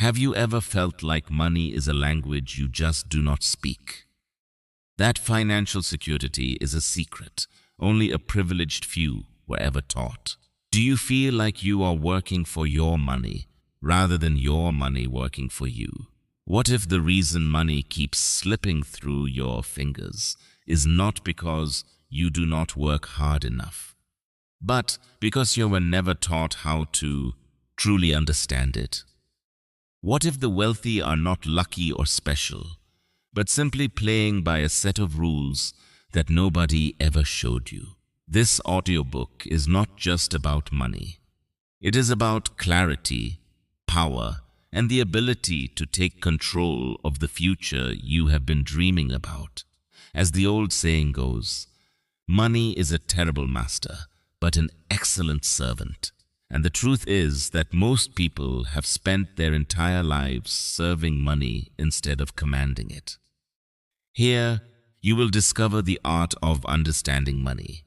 Have you ever felt like money is a language you just do not speak? That financial security is a secret only a privileged few were ever taught. Do you feel like you are working for your money rather than your money working for you? What if the reason money keeps slipping through your fingers is not because you do not work hard enough, but because you were never taught how to truly understand it? What if the wealthy are not lucky or special, but simply playing by a set of rules that nobody ever showed you? This audiobook is not just about money. It is about clarity, power, and the ability to take control of the future you have been dreaming about. As the old saying goes, money is a terrible master, but an excellent servant. And the truth is that most people have spent their entire lives serving money instead of commanding it. Here, you will discover the art of understanding money,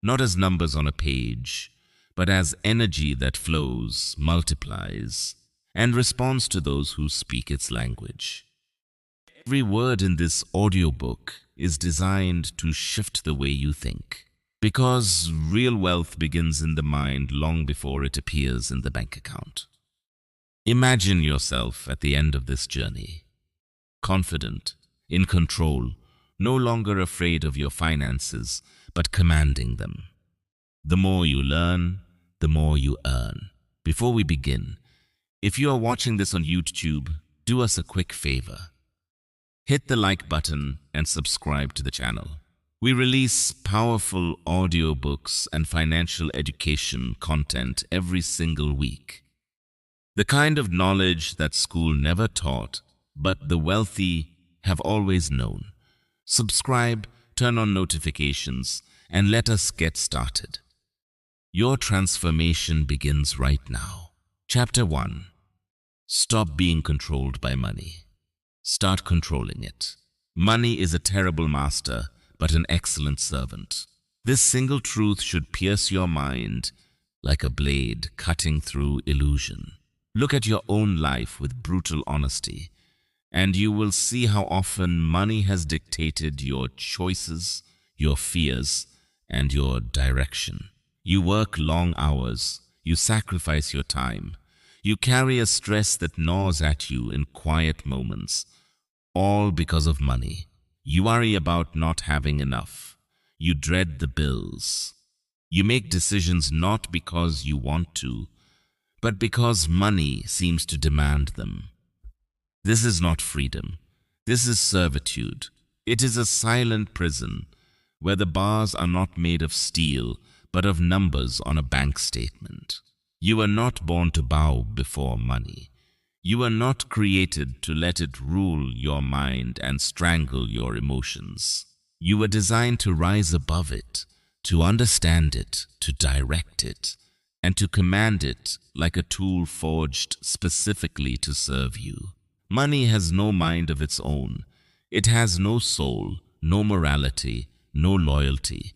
not as numbers on a page, but as energy that flows, multiplies, and responds to those who speak its language. Every word in this audiobook is designed to shift the way you think, because real wealth begins in the mind long before it appears in the bank account. Imagine yourself at the end of this journey, confident, in control, no longer afraid of your finances, but commanding them. The more you learn, the more you earn. Before we begin, if you are watching this on YouTube, do us a quick favor. Hit the like button and subscribe to the channel. We release powerful audiobooks and financial education content every single week. The kind of knowledge that school never taught, but the wealthy have always known. Subscribe, turn on notifications, and let us get started. Your transformation begins right now. Chapter 1. Stop being controlled by money. Start controlling it. Money is a terrible master, but an excellent servant. This single truth should pierce your mind like a blade cutting through illusion. Look at your own life with brutal honesty, and you will see how often money has dictated your choices, your fears, and your direction. You work long hours, you sacrifice your time, you carry a stress that gnaws at you in quiet moments, all because of money. You worry about not having enough. You dread the bills. You make decisions not because you want to, but because money seems to demand them. This is not freedom. This is servitude. It is a silent prison where the bars are not made of steel, but of numbers on a bank statement. You were not born to bow before money. You were not created to let it rule your mind and strangle your emotions. You were designed to rise above it, to understand it, to direct it, and to command it like a tool forged specifically to serve you. Money has no mind of its own. It has no soul, no morality, no loyalty.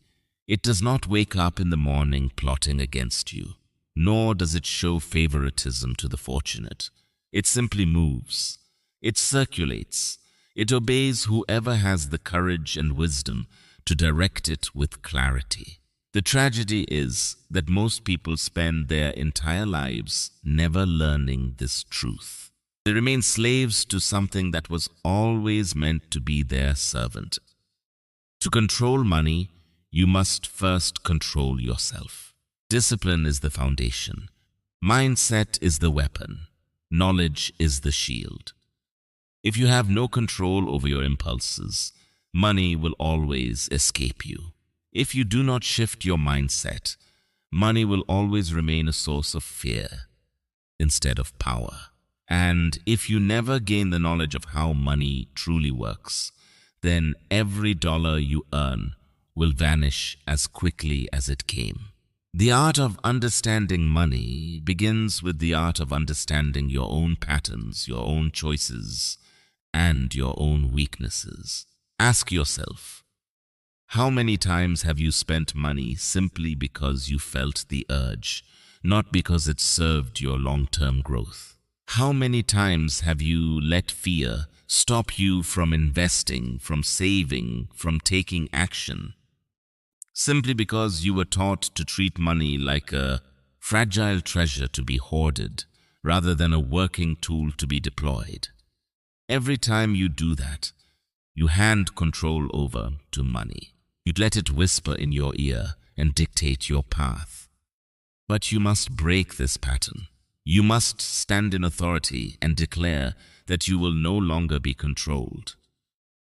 It does not wake up in the morning plotting against you, nor does it show favoritism to the fortunate. It simply moves. It circulates. It obeys whoever has the courage and wisdom to direct it with clarity. The tragedy is that most people spend their entire lives never learning this truth. They remain slaves to something that was always meant to be their servant. To control money, you must first control yourself. Discipline is the foundation. Mindset is the weapon. Knowledge is the shield. If you have no control over your impulses, money will always escape you. If you do not shift your mindset, money will always remain a source of fear instead of power. And if you never gain the knowledge of how money truly works, then every dollar you earn will vanish as quickly as it came. The art of understanding money begins with the art of understanding your own patterns, your own choices, and your own weaknesses. Ask yourself, how many times have you spent money simply because you felt the urge, not because it served your long-term growth? How many times have you let fear stop you from investing, from saving, from taking action? Simply because you were taught to treat money like a fragile treasure to be hoarded, rather than a working tool to be deployed. Every time you do that, you hand control over to money. You let it whisper in your ear and dictate your path. But you must break this pattern. You must stand in authority and declare that you will no longer be controlled.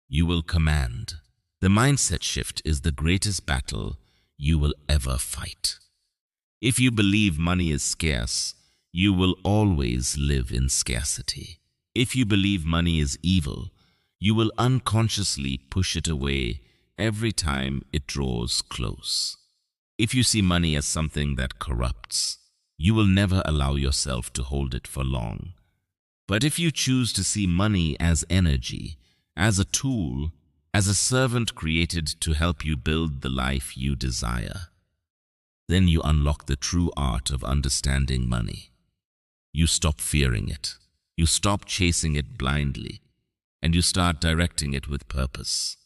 You will command. The mindset shift is the greatest battle you will ever fight. If you believe money is scarce, you will always live in scarcity. If you believe money is evil, you will unconsciously push it away every time it draws close. If you see money as something that corrupts, you will never allow yourself to hold it for long. But if you choose to see money as energy, as a tool, as a servant created to help you build the life you desire, then you unlock the true art of understanding money. You stop fearing it. You stop chasing it blindly, and you start directing it with purpose.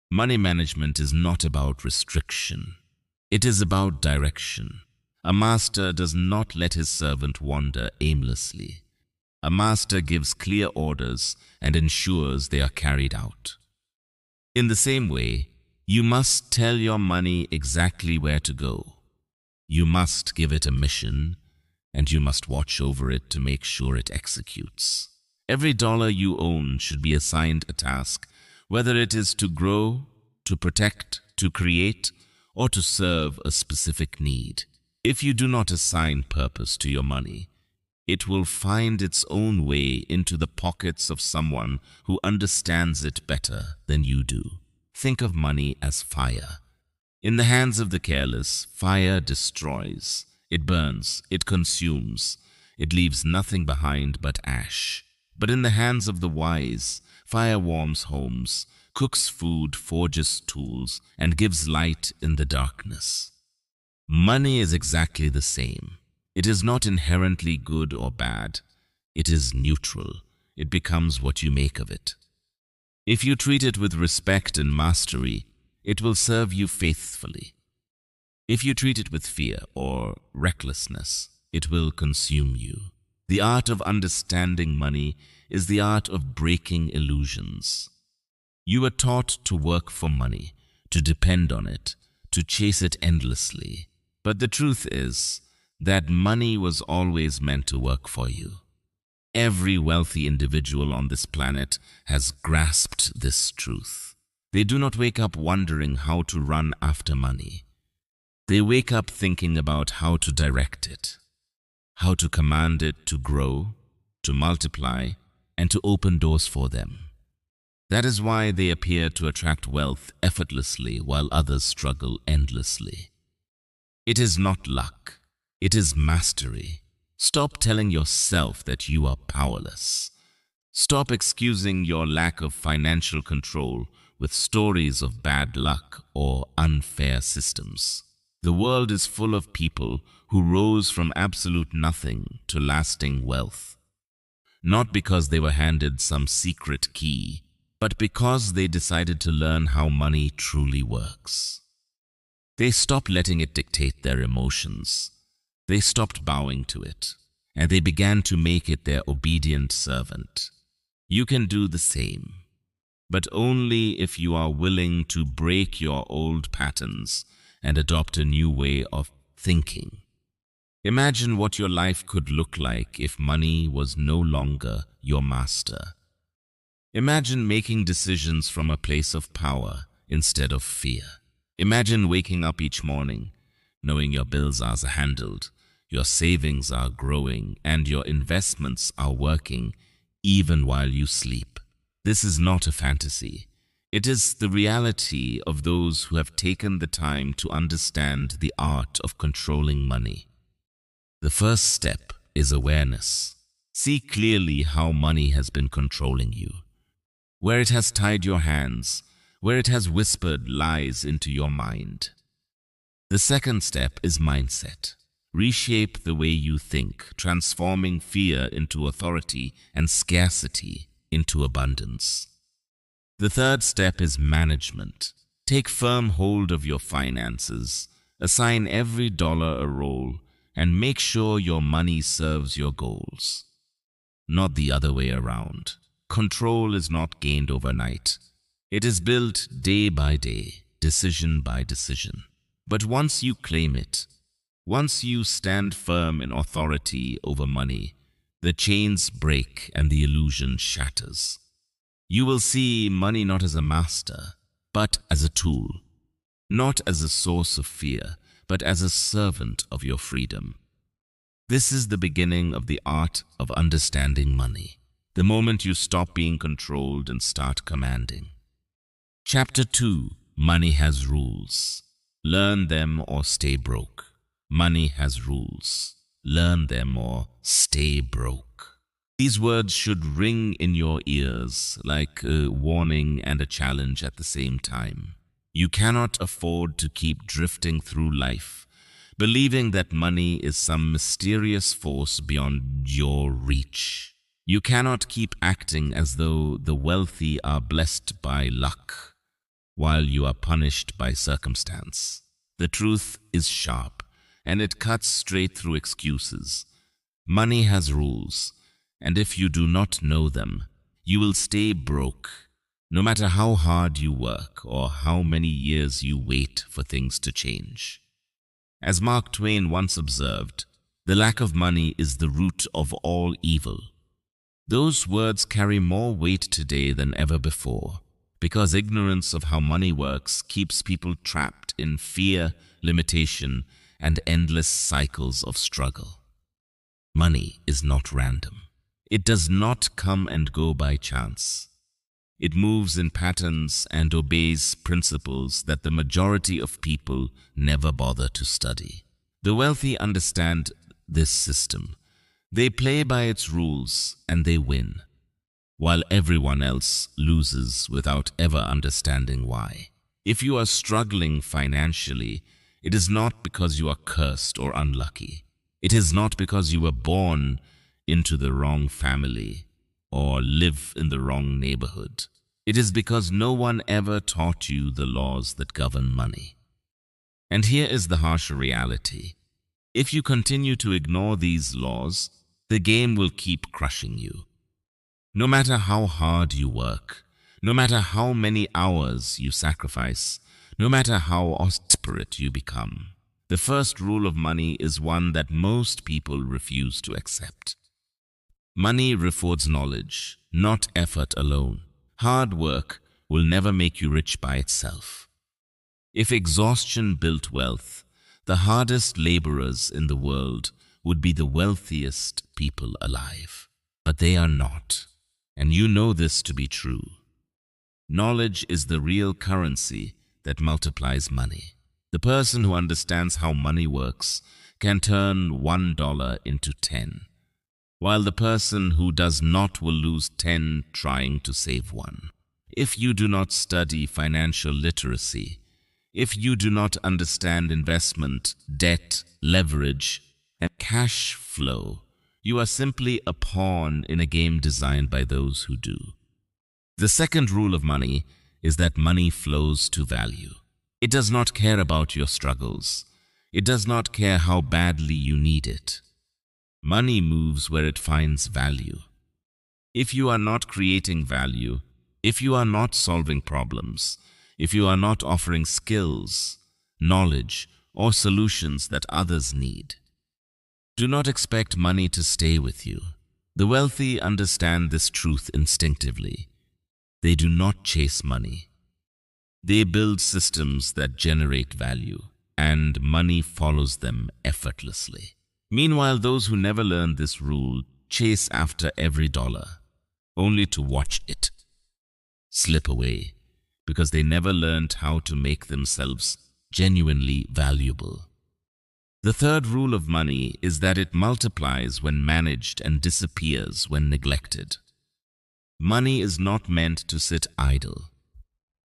Money management is not about restriction. It is about direction. A master does not let his servant wander aimlessly. A master gives clear orders and ensures they are carried out. In the same way, you must tell your money exactly where to go. You must give it a mission, and you must watch over it to make sure it executes. Every dollar you own should be assigned a task, whether it is to grow, to protect, to create, or to serve a specific need. If you do not assign purpose to your money, it will find its own way into the pockets of someone who understands it better than you do. Think of money as fire. In the hands of the careless, fire destroys. It burns, it consumes, it leaves nothing behind but ash. But in the hands of the wise, fire warms homes, cooks food, forges tools, and gives light in the darkness. Money is exactly the same. It is not inherently good or bad. It is neutral. It becomes what you make of it. If you treat it with respect and mastery, it will serve you faithfully. If you treat it with fear or recklessness, it will consume you. The art of understanding money is the art of breaking illusions. You are taught to work for money, to depend on it, to chase it endlessly. But the truth is that money was always meant to work for you. Every wealthy individual on this planet has grasped this truth. They do not wake up wondering how to run after money. They wake up thinking about how to direct it, how to command it to grow, to multiply, and to open doors for them. That is why they appear to attract wealth effortlessly while others struggle endlessly. It is not luck, it is mastery. Stop telling yourself that you are powerless. Stop excusing your lack of financial control with stories of bad luck or unfair systems. The world is full of people who rose from absolute nothing to lasting wealth, not because they were handed some secret key, but because they decided to learn how money truly works. They stopped letting it dictate their emotions. They stopped bowing to it, and they began to make it their obedient servant. You can do the same, but only if you are willing to break your old patterns and adopt a new way of thinking. Imagine what your life could look like if money was no longer your master. Imagine making decisions from a place of power instead of fear. Imagine waking up each morning, knowing your bills are handled, your savings are growing, and your investments are working even while you sleep. This is not a fantasy. It is the reality of those who have taken the time to understand the art of controlling money. The first step is awareness. See clearly how money has been controlling you, where it has tied your hands, where it has whispered lies into your mind. The second step is mindset. Reshape the way you think, transforming fear into authority and scarcity into abundance. The third step is management. Take firm hold of your finances, assign every dollar a role, and make sure your money serves your goals. Not the other way around. Control is not gained overnight. It is built day by day, decision by decision. But once you claim it, once you stand firm in authority over money, the chains break and the illusion shatters. You will see money not as a master, but as a tool, not as a source of fear, but as a servant of your freedom. This is the beginning of the art of understanding money, the moment you stop being controlled and start commanding. Chapter 2. Money has rules. Learn them or stay broke. Money has rules. Learn them or stay broke. These words should ring in your ears like a warning and a challenge at the same time. You cannot afford to keep drifting through life, believing that money is some mysterious force beyond your reach. You cannot keep acting as though the wealthy are blessed by luck, while you are punished by circumstance. The truth is sharp, and it cuts straight through excuses. Money has rules, and if you do not know them, you will stay broke, no matter how hard you work or how many years you wait for things to change. As Mark Twain once observed, the lack of money is the root of all evil. Those words carry more weight today than ever before, because ignorance of how money works keeps people trapped in fear, limitation, and endless cycles of struggle. Money is not random. It does not come and go by chance. It moves in patterns and obeys principles that the majority of people never bother to study. The wealthy understand this system. They play by its rules and they win, while everyone else loses without ever understanding why. If you are struggling financially, it is not because you are cursed or unlucky. It is not because you were born into the wrong family or live in the wrong neighborhood. It is because no one ever taught you the laws that govern money. And here is the harsh reality. If you continue to ignore these laws, the game will keep crushing you. No matter how hard you work, no matter how many hours you sacrifice, no matter how desperate you become, the first rule of money is one that most people refuse to accept. Money affords knowledge, not effort alone. Hard work will never make you rich by itself. If exhaustion built wealth, the hardest laborers in the world would be the wealthiest people alive. But they are not, and you know this to be true. Knowledge is the real currency that multiplies money. The person who understands how money works can turn $1 into 10, while the person who does not will lose 10 trying to save one. If you do not study financial literacy, if you do not understand investment, debt, leverage, and cash flow, you are simply a pawn in a game designed by those who do. The second rule of money is that money flows to value. It does not care about your struggles. It does not care how badly you need it. Money moves where it finds value. If you are not creating value, if you are not solving problems, if you are not offering skills, knowledge, or solutions that others need, do not expect money to stay with you. The wealthy understand this truth instinctively. They do not chase money. They build systems that generate value, and money follows them effortlessly. Meanwhile, those who never learn this rule chase after every dollar, only to watch it slip away, because they never learned how to make themselves genuinely valuable. The third rule of money is that it multiplies when managed and disappears when neglected. Money is not meant to sit idle.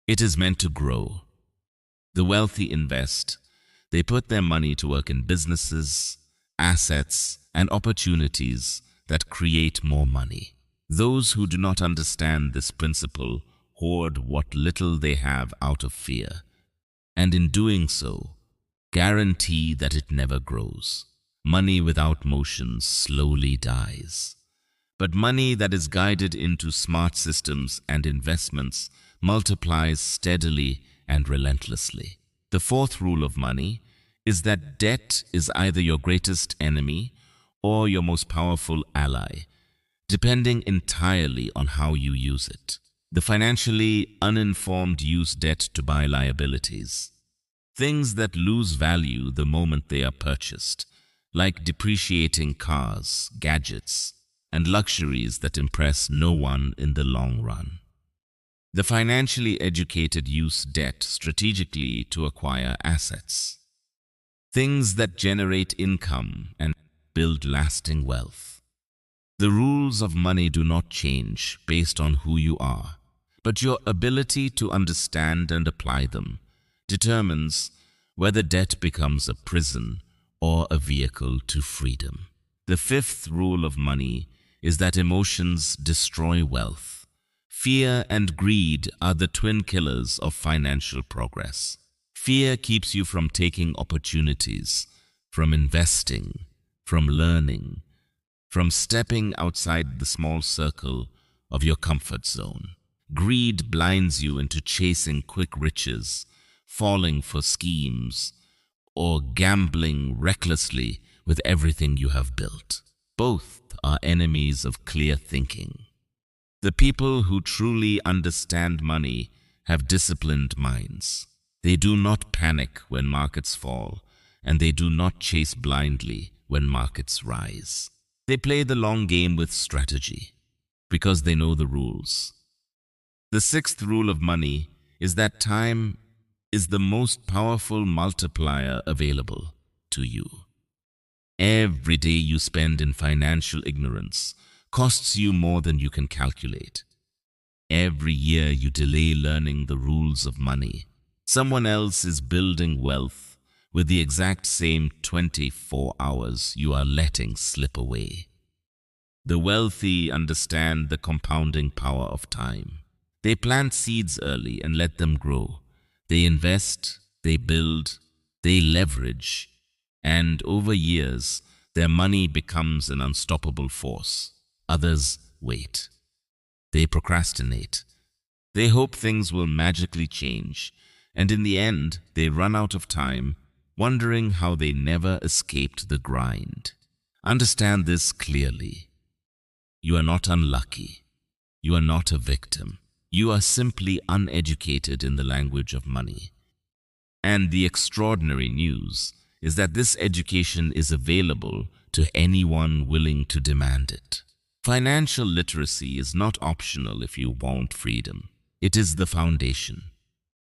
It is meant to grow. The wealthy invest. They put their money to work in businesses, assets, and opportunities that create more money. Those who do not understand this principle hoard what little they have out of fear, and in doing so, guarantee that it never grows. Money without motion slowly dies. But money that is guided into smart systems and investments multiplies steadily and relentlessly. The fourth rule of money is that debt is either your greatest enemy or your most powerful ally, depending entirely on how you use it. The financially uninformed use debt to buy liabilities, things that lose value the moment they are purchased, like depreciating cars, gadgets, and luxuries that impress no one in the long run. The financially educated use debt strategically to acquire assets, things that generate income and build lasting wealth. The rules of money do not change based on who you are, but your ability to understand and apply them determines whether debt becomes a prison or a vehicle to freedom. The fifth rule of money is that emotions destroy wealth. Fear and greed are the twin killers of financial progress. Fear keeps you from taking opportunities, from investing, from learning, from stepping outside the small circle of your comfort zone. Greed blinds you into chasing quick riches, falling for schemes, or gambling recklessly with everything you have built. Both are enemies of clear thinking. The people who truly understand money have disciplined minds. They do not panic when markets fall, and they do not chase blindly when markets rise. They play the long game with strategy, because they know the rules. The sixth rule of money is that time is the most powerful multiplier available to you. Every day you spend in financial ignorance costs you more than you can calculate. Every year you delay learning the rules of money, someone else is building wealth with the exact same 24 hours you are letting slip away. The wealthy understand the compounding power of time. They plant seeds early and let them grow. They invest, they build, they leverage, and over years, their money becomes an unstoppable force. Others wait. They procrastinate. They hope things will magically change, and in the end, they run out of time, wondering how they never escaped the grind. Understand this clearly. You are not unlucky. You are not a victim. You are simply uneducated in the language of money. And the extraordinary news is that this education is available to anyone willing to demand it. Financial literacy is not optional if you want freedom. It is the foundation.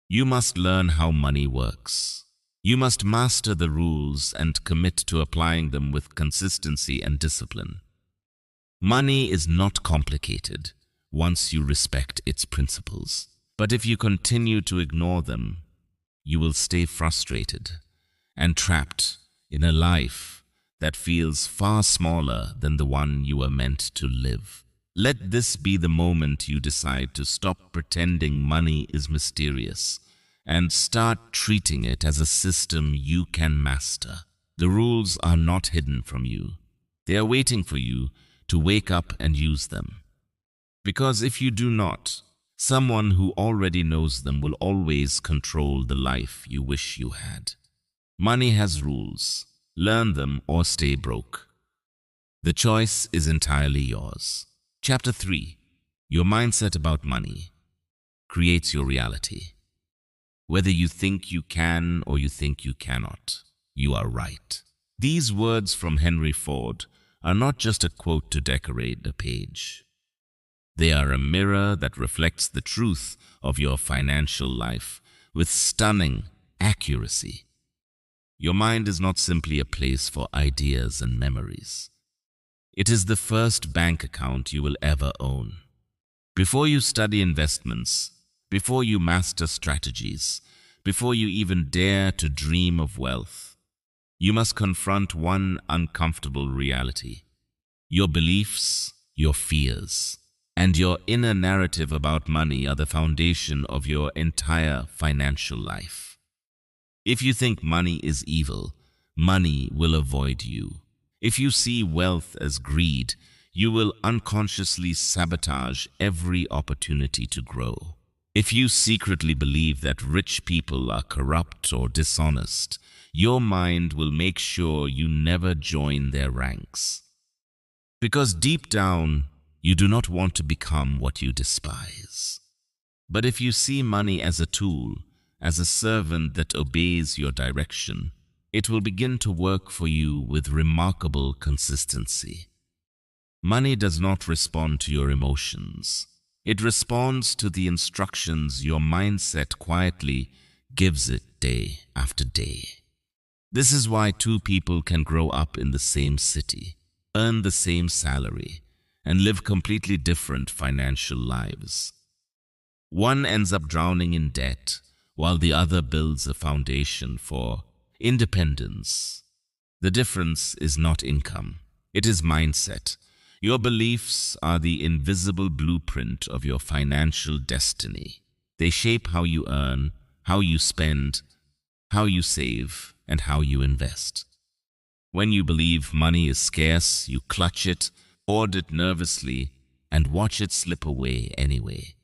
You must learn how money works. You must master the rules and commit to applying them with consistency and discipline. Money is not complicated once you respect its principles. But if you continue to ignore them, you will stay frustrated and trapped in a life that feels far smaller than the one you were meant to live. Let this be the moment you decide to stop pretending money is mysterious and start treating it as a system you can master. The rules are not hidden from you. They are waiting for you to wake up and use them. Because if you do not, someone who already knows them will always control the life you wish you had. Money has rules. Learn them or stay broke. The choice is entirely yours. Chapter 3. Your mindset about money creates your reality. Whether you think you can or you think you cannot, you are right. These words from Henry Ford are not just a quote to decorate a page. They are a mirror that reflects the truth of your financial life with stunning accuracy. Your mind is not simply a place for ideas and memories. It is the first bank account you will ever own. Before you study investments, before you master strategies, before you even dare to dream of wealth, you must confront one uncomfortable reality: your beliefs, your fears, and your inner narrative about money are the foundation of your entire financial life. If you think money is evil, money will avoid you. If you see wealth as greed, you will unconsciously sabotage every opportunity to grow. If you secretly believe that rich people are corrupt or dishonest, your mind will make sure you never join their ranks. Because deep down, you do not want to become what you despise. But if you see money as a tool, as a servant that obeys your direction, it will begin to work for you with remarkable consistency. Money does not respond to your emotions. It responds to the instructions your mindset quietly gives it day after day. This is why two people can grow up in the same city, earn the same salary, and live completely different financial lives. One ends up drowning in debt, while the other builds a foundation for independence. The difference is not income, it is mindset. Your beliefs are the invisible blueprint of your financial destiny. They shape how you earn, how you spend, how you save, and how you invest. When you believe money is scarce, you clutch it, hoard it nervously, and watch it slip away anyway.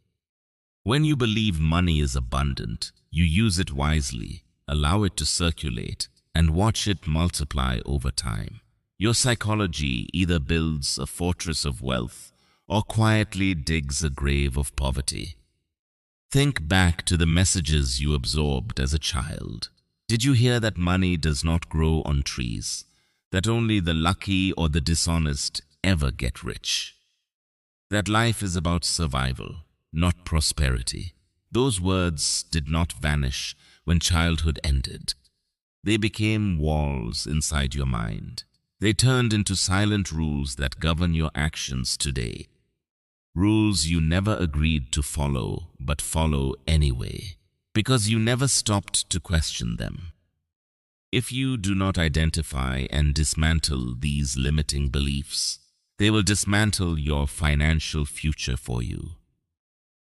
When you believe money is abundant, you use it wisely, allow it to circulate, and watch it multiply over time. Your psychology either builds a fortress of wealth or quietly digs a grave of poverty. Think back to the messages you absorbed as a child. Did you hear that money does not grow on trees, that only the lucky or the dishonest ever get rich? That life is about survival, not prosperity. Those words did not vanish when childhood ended. They became walls inside your mind. They turned into silent rules that govern your actions today. Rules you never agreed to follow, but follow anyway, because you never stopped to question them. If you do not identify and dismantle these limiting beliefs, they will dismantle your financial future for you.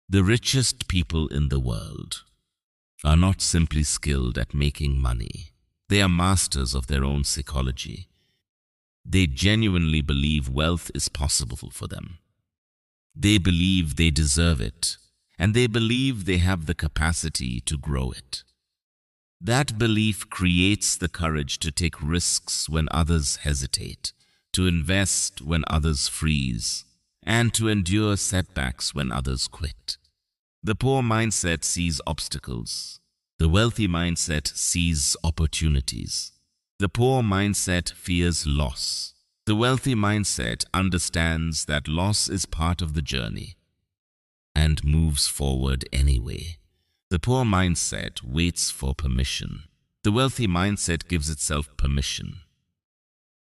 The richest people in the world are not simply skilled at making money. They are masters of their own psychology. They genuinely believe wealth is possible for them. They believe they deserve it, and they believe they have the capacity to grow it. That belief creates the courage to take risks when others hesitate, to invest when others freeze, and to endure setbacks when others quit. The poor mindset sees obstacles. The wealthy mindset sees opportunities. The poor mindset fears loss. The wealthy mindset understands that loss is part of the journey and moves forward anyway. The poor mindset waits for permission. The wealthy mindset gives itself permission.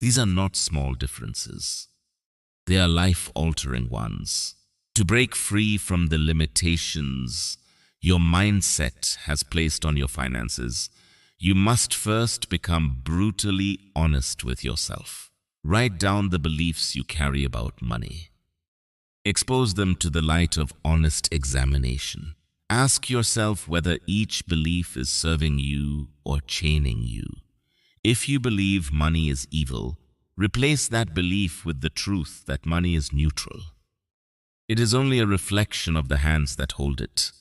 These are not small differences. They are life-altering ones. To break free from the limitations your mindset has placed on your finances, you must first become brutally honest with yourself. Write down the beliefs you carry about money. Expose them to the light of honest examination. Ask yourself whether each belief is serving you or chaining you. If you believe money is evil, replace that belief with the truth that money is neutral. It is only a reflection of the hands that hold it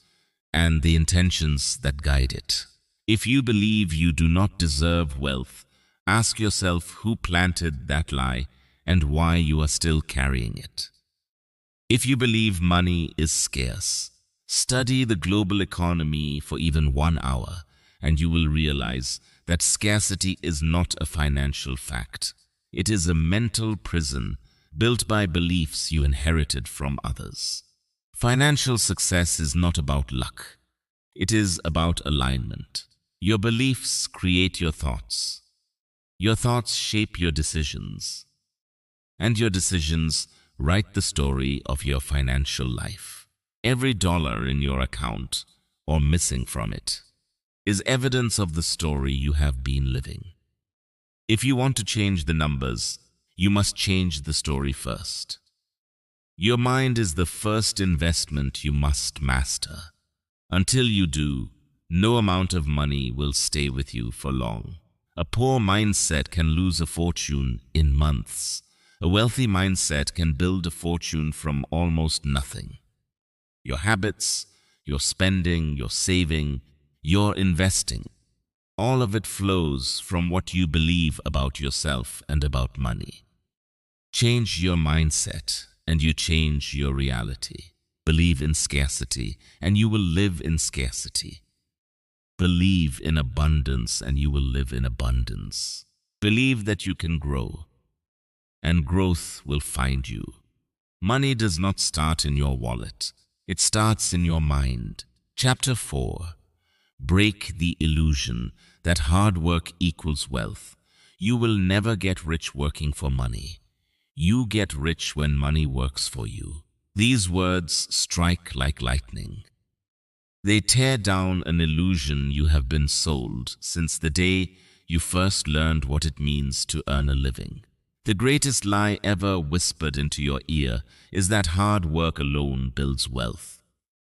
and the intentions that guide it. If you believe you do not deserve wealth, ask yourself who planted that lie and why you are still carrying it. If you believe money is scarce, study the global economy for even 1 hour, and you will realize that scarcity is not a financial fact. It is a mental prison built by beliefs you inherited from others. Financial success is not about luck. It is about alignment. Your beliefs create your thoughts. Your thoughts shape your decisions. And your decisions write the story of your financial life. Every dollar in your account, or missing from it, is evidence of the story you have been living. If you want to change the numbers, you must change the story first. Your mind is the first investment you must master. Until you do, no amount of money will stay with you for long. A poor mindset can lose a fortune in months. A wealthy mindset can build a fortune from almost nothing. Your habits, your spending, your saving, your investing, all of it flows from what you believe about yourself and about money. Change your mindset and you change your reality. Believe in scarcity and you will live in scarcity. Believe in abundance and you will live in abundance. Believe that you can grow and growth will find you. Money does not start in your wallet. It starts in your mind. Chapter 4. Break the illusion that hard work equals wealth. You will never get rich working for money. You get rich when money works for you. These words strike like lightning. They tear down an illusion you have been sold since the day you first learned what it means to earn a living. The greatest lie ever whispered into your ear is that hard work alone builds wealth.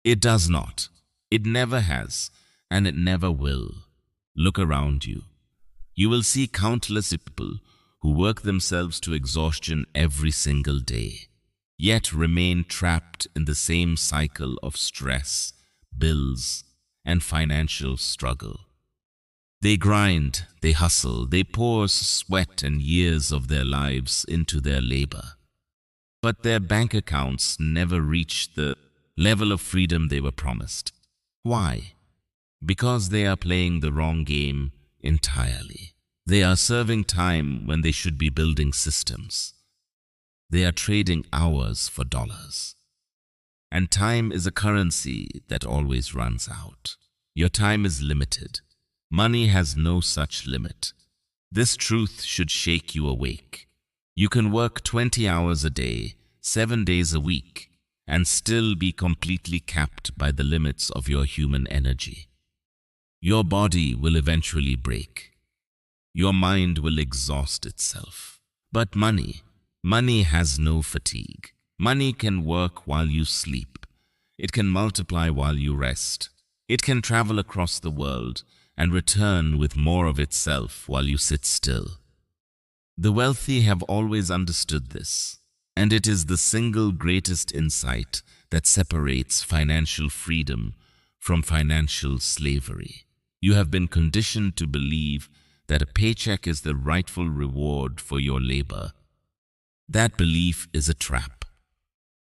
It does not. It never has, and it never will. Look around you. You will see countless people who work themselves to exhaustion every single day, yet remain trapped in the same cycle of stress, bills, and financial struggle. They grind, they hustle, they pour sweat and years of their lives into their labor. But their bank accounts never reach the level of freedom they were promised. Why? Because they are playing the wrong game entirely. They are serving time when they should be building systems. They are trading hours for dollars. And time is a currency that always runs out. Your time is limited. Money has no such limit. This truth should shake you awake. You can work 20 hours a day, 7 days a week, and still be completely capped by the limits of your human energy. Your body will eventually break. Your mind will exhaust itself. But money has no fatigue. Money can work while you sleep. It can multiply while you rest. It can travel across the world and return with more of itself while you sit still. The wealthy have always understood this, and it is the single greatest insight that separates financial freedom from financial slavery. You have been conditioned to believe that a paycheck is the rightful reward for your labor. That belief is a trap.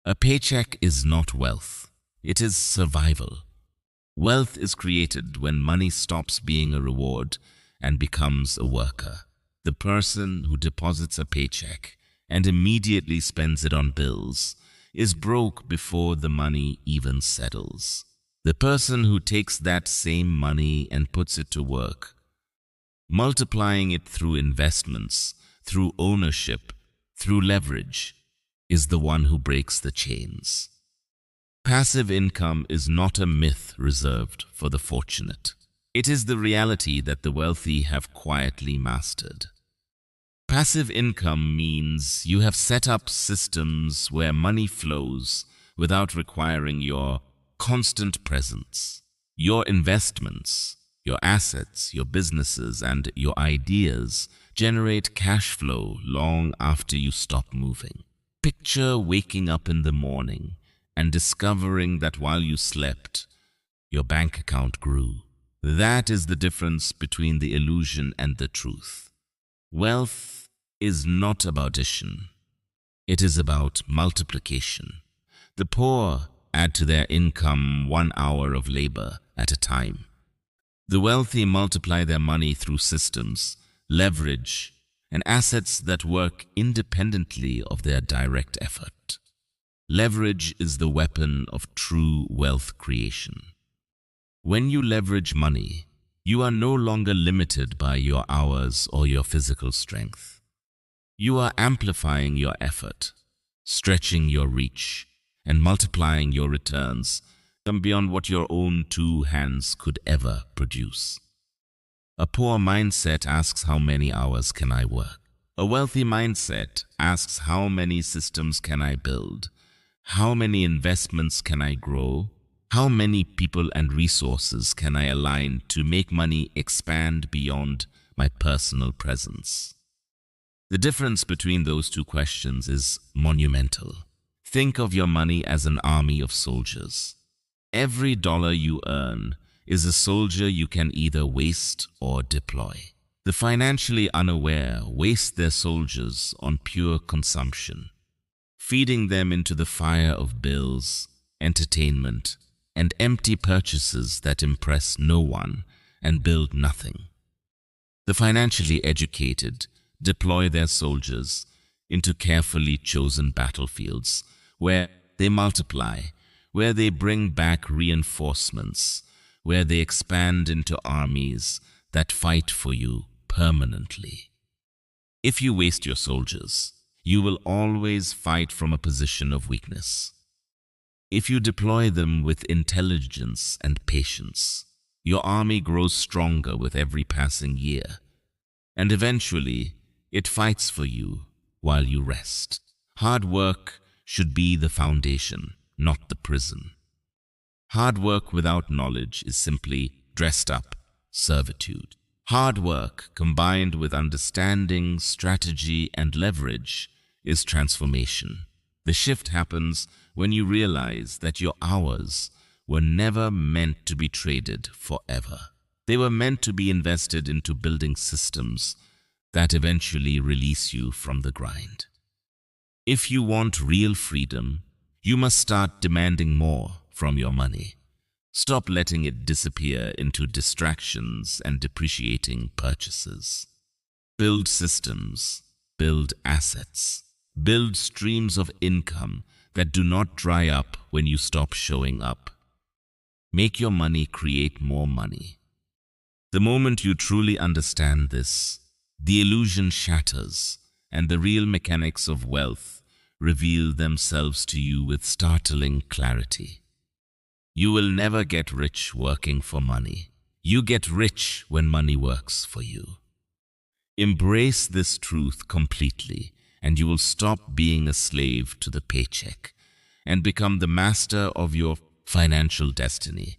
A paycheck is not wealth. It is survival. Wealth is created when money stops being a reward and becomes a worker. The person who deposits a paycheck and immediately spends it on bills is broke before the money even settles. The person who takes that same money and puts it to work, multiplying it through investments, through ownership, through leverage, is the one who breaks the chains. Passive income is not a myth reserved for the fortunate. It is the reality that the wealthy have quietly mastered. Passive income means you have set up systems where money flows without requiring your constant presence. Your investments, your assets, your businesses, and your ideas generate cash flow long after you stop moving. Picture waking up in the morning and discovering that while you slept, your bank account grew. That is the difference between the illusion and the truth. Wealth is not about addition. It is about multiplication. The poor add to their income 1 hour of labor at a time. The wealthy multiply their money through systems, leverage, and assets that work independently of their direct effort. Leverage is the weapon of true wealth creation. When you leverage money, you are no longer limited by your hours or your physical strength. You are amplifying your effort, stretching your reach, and multiplying your returns beyond what your own 2 hands could ever produce. A poor mindset asks, how many hours can I work? A wealthy mindset asks, how many systems can I build? How many investments can I grow? How many people and resources can I align to make money expand beyond my personal presence? The difference between those two questions is monumental. Think of your money as an army of soldiers. Every dollar you earn is a soldier you can either waste or deploy. The financially unaware waste their soldiers on pure consumption, feeding them into the fire of bills, entertainment, and empty purchases that impress no one and build nothing. The financially educated deploy their soldiers into carefully chosen battlefields where they multiply, where they bring back reinforcements, where they expand into armies that fight for you permanently. If you waste your soldiers, you will always fight from a position of weakness. If you deploy them with intelligence and patience, your army grows stronger with every passing year, and eventually it fights for you while you rest. Hard work should be the foundation, not the prison. Hard work without knowledge is simply dressed-up servitude. Hard work combined with understanding, strategy, and leverage is transformation. The shift happens when you realize that your hours were never meant to be traded forever. They were meant to be invested into building systems that eventually release you from the grind. If you want real freedom, you must start demanding more from your money. Stop letting it disappear into distractions and depreciating purchases. Build systems, build assets, build streams of income that do not dry up when you stop showing up. Make your money create more money. The moment you truly understand this, the illusion shatters and the real mechanics of wealth reveal themselves to you with startling clarity. You will never get rich working for money. You get rich when money works for you. Embrace this truth completely, and you will stop being a slave to the paycheck and become the master of your financial destiny.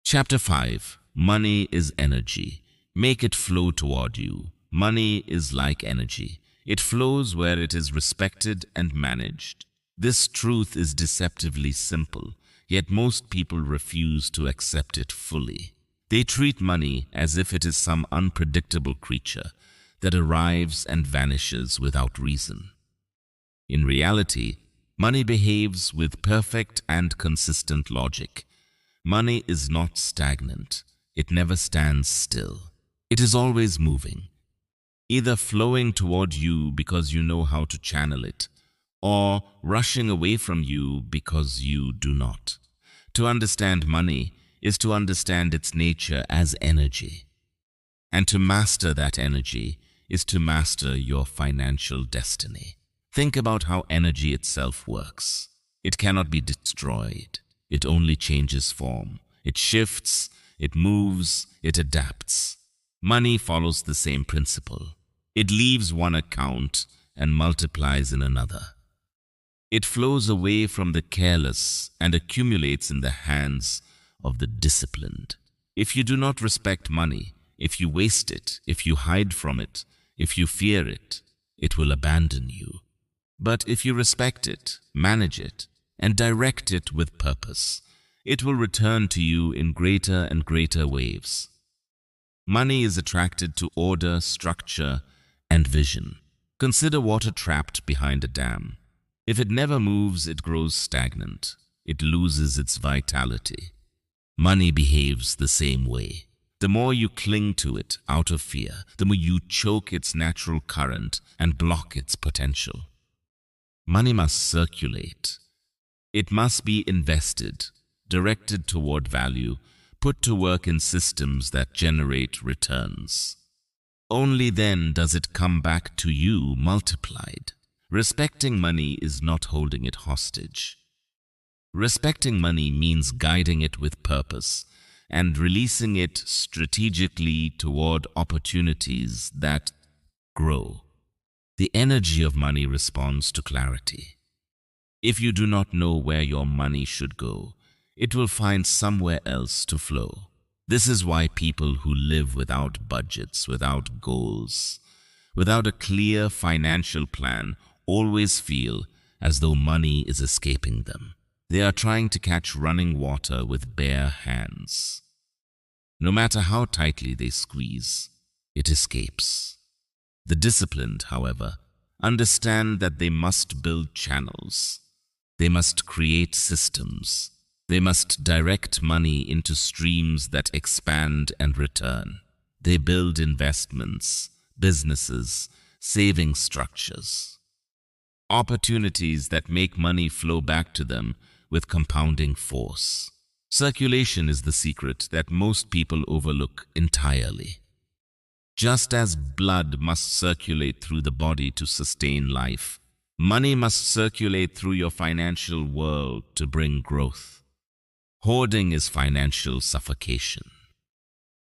Chapter 5. Money is energy. Make it flow toward you. Money is like energy. It flows where it is respected and managed. This truth is deceptively simple, yet most people refuse to accept it fully. They treat money as if it is some unpredictable creature that arrives and vanishes without reason. In reality, money behaves with perfect and consistent logic. Money is not stagnant. It never stands still. It is always moving, either flowing toward you because you know how to channel it, or rushing away from you because you do not. To understand money is to understand its nature as energy. And to master that energy is to master your financial destiny. Think about how energy itself works. It cannot be destroyed. It only changes form. It shifts, it moves, it adapts. Money follows the same principle. It leaves one account and multiplies in another. It flows away from the careless and accumulates in the hands of the disciplined. If you do not respect money, if you waste it, if you hide from it, if you fear it, it will abandon you. But if you respect it, manage it, and direct it with purpose, it will return to you in greater and greater waves. Money is attracted to order, structure, and vision. Consider water trapped behind a dam. If it never moves, it grows stagnant. It loses its vitality. Money behaves the same way. The more you cling to it out of fear, the more you choke its natural current and block its potential. Money must circulate. It must be invested, directed toward value, put to work in systems that generate returns. Only then does it come back to you multiplied. Respecting money is not holding it hostage. Respecting money means guiding it with purpose and releasing it strategically toward opportunities that grow. The energy of money responds to clarity. If you do not know where your money should go, it will find somewhere else to flow. This is why people who live without budgets, without goals, without a clear financial plan, always feel as though money is escaping them. They are trying to catch running water with bare hands. No matter how tightly they squeeze, it escapes. The disciplined, however, understand that they must build channels. They must create systems. They must direct money into streams that expand and return. They build investments, businesses, saving structures, opportunities that make money flow back to them with compounding force. Circulation is the secret that most people overlook entirely. Just as blood must circulate through the body to sustain life, money must circulate through your financial world to bring growth. Hoarding is financial suffocation.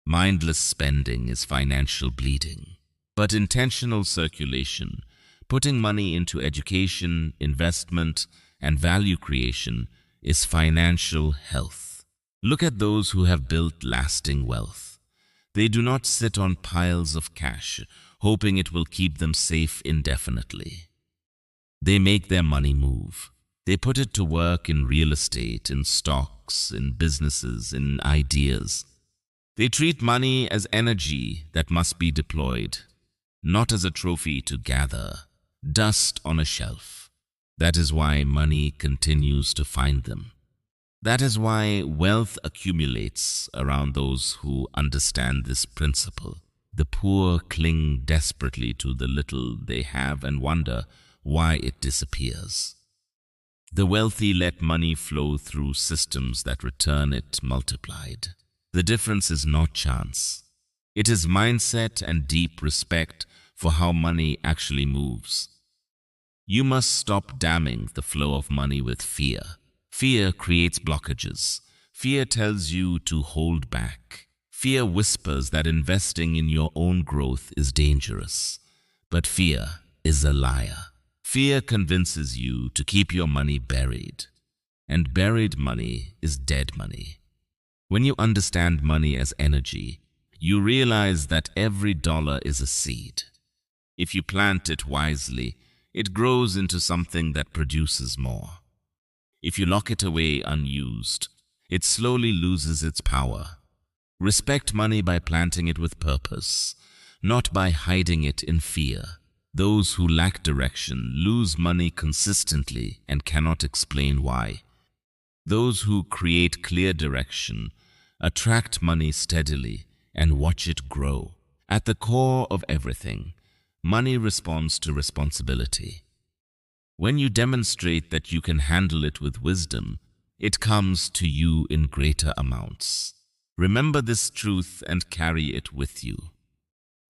Mindless spending is financial bleeding. But intentional circulation, putting money into education, investment, and value creation, is financial health. Look at those who have built lasting wealth. They do not sit on piles of cash, hoping it will keep them safe indefinitely. They make their money move. They put it to work in real estate, in stocks, in businesses, in ideas. They treat money as energy that must be deployed, not as a trophy to gather, dust on a shelf. That is why money continues to find them. That is why wealth accumulates around those who understand this principle. The poor cling desperately to the little they have and wonder why it disappears. The wealthy let money flow through systems that return it multiplied. The difference is not chance. It is mindset and deep respect for how money actually moves. You must stop damming the flow of money with fear. Fear creates blockages. Fear tells you to hold back. Fear whispers that investing in your own growth is dangerous. But fear is a liar. Fear convinces you to keep your money buried. And buried money is dead money. When you understand money as energy, you realize that every dollar is a seed. If you plant it wisely, it grows into something that produces more. If you lock it away unused, it slowly loses its power. Respect money by planting it with purpose, not by hiding it in fear. Those who lack direction lose money consistently and cannot explain why. Those who create clear direction attract money steadily and watch it grow. At the core of everything, money responds to responsibility. When you demonstrate that you can handle it with wisdom, it comes to you in greater amounts. Remember this truth and carry it with you.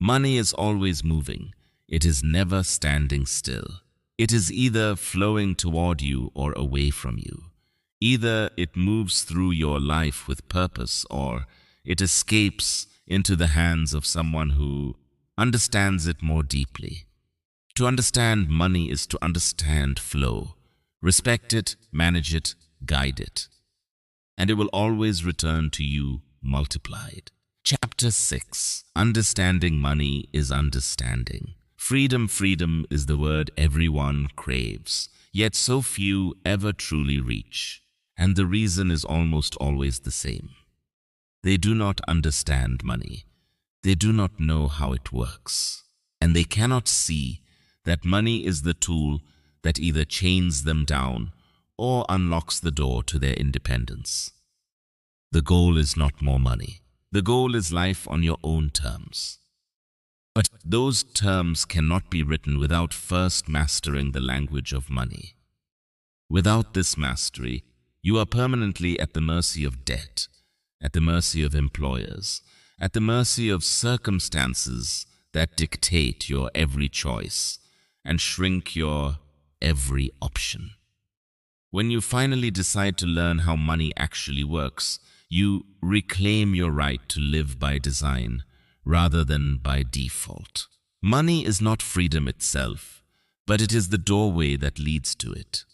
Money is always moving. It is never standing still. It is either flowing toward you or away from you. Either it moves through your life with purpose or it escapes into the hands of someone who understands it more deeply. To understand money is to understand flow. Respect it, manage it, guide it. And it will always return to you multiplied. Chapter 6. Understanding money is understanding. Freedom is the word everyone craves, yet so few ever truly reach. And the reason is almost always the same. They do not understand money. They do not know how it works. And they cannot see that money is the tool that either chains them down or unlocks the door to their independence. The goal is not more money. The goal is life on your own terms. But those terms cannot be written without first mastering the language of money. Without this mastery, you are permanently at the mercy of debt, at the mercy of employers, at the mercy of circumstances that dictate your every choice and shrink your every option. When you finally decide to learn how money actually works, You reclaim your right to live by design rather than by default. Money is not freedom itself, but it is the doorway that leads to it.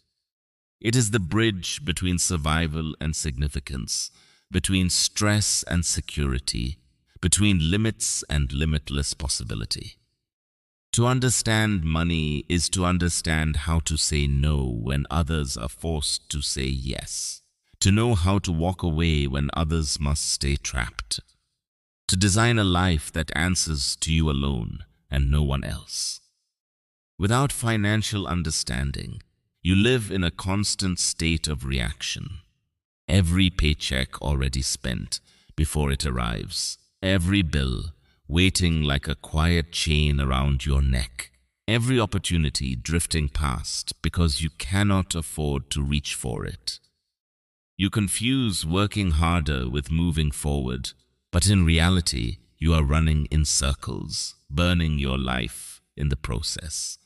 It is the bridge between survival and significance, between stress and security, between limits and limitless possibility. To understand money is to understand how to say no when others are forced to say yes. To know how to walk away when others must stay trapped. To design a life that answers to you alone and no one else. Without financial understanding, you live in a constant state of reaction. Every paycheck already spent before it arrives. Every bill waiting like a quiet chain around your neck. Every opportunity drifting past because you cannot afford to reach for it. You confuse working harder with moving forward, but in reality, you are running in circles, burning your life in the process.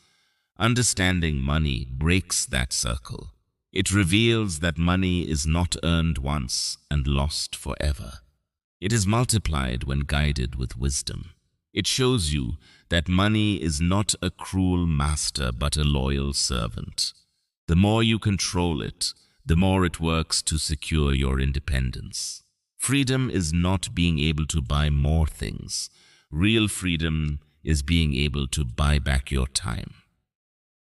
Understanding money breaks that circle. It reveals that money is not earned once and lost forever. It is multiplied when guided with wisdom. It shows you that money is not a cruel master but a loyal servant. The more you control it, the more it works to secure your independence. Freedom is not being able to buy more things. Real freedom is being able to buy back your time.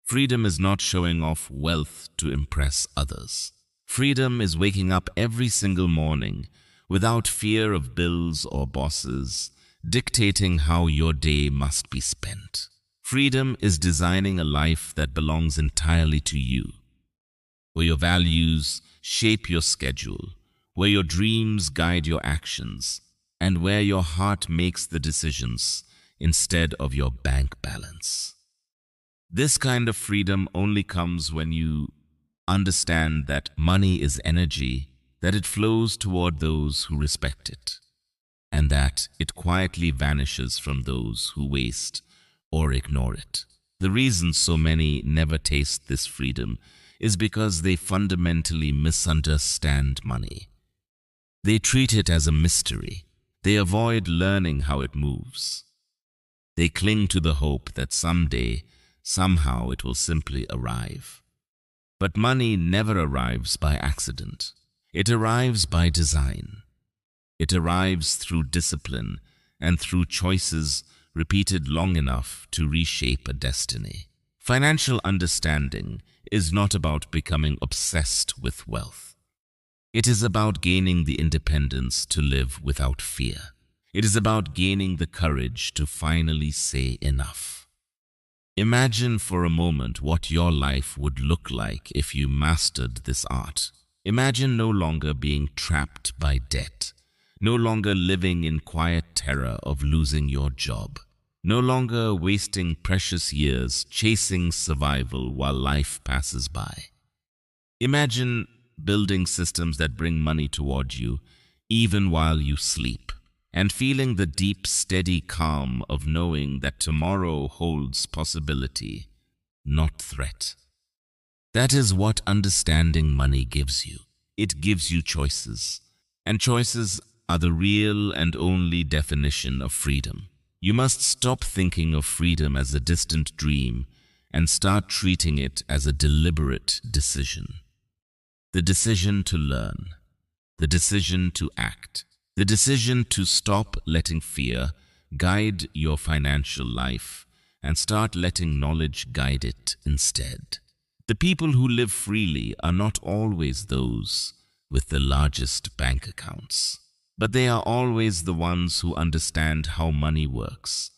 Freedom is not showing off wealth to impress others. Freedom is waking up every single morning without fear of bills or bosses dictating how your day must be spent. Freedom is designing a life that belongs entirely to you, where your values shape your schedule, where your dreams guide your actions, and where your heart makes the decisions instead of your bank balance. This kind of freedom only comes when you understand that money is energy, that it flows toward those who respect it, and that it quietly vanishes from those who waste or ignore it. The reason so many never taste this freedom is because they fundamentally misunderstand money. They treat it as a mystery. They avoid learning how it moves. They cling to the hope that someday, somehow it will simply arrive. But money never arrives by accident. It arrives by design. It arrives through discipline and through choices repeated long enough to reshape a destiny. Financial understanding is not about becoming obsessed with wealth. It is about gaining the independence to live without fear. It is about gaining the courage to finally say enough. Imagine for a moment what your life would look like if you mastered this art. Imagine no longer being trapped by debt, no longer living in quiet terror of losing your job, no longer wasting precious years chasing survival while life passes by. Imagine building systems that bring money toward you even while you sleep, and feeling the deep, steady calm of knowing that tomorrow holds possibility, not threat. That is what understanding money gives you. It gives you choices, and choices are the real and only definition of freedom. You must stop thinking of freedom as a distant dream and start treating it as a deliberate decision. The decision to learn, the decision to act, the decision to stop letting fear guide your financial life and start letting knowledge guide it instead. The people who live freely are not always those with the largest bank accounts, but they are always the ones who understand how money works,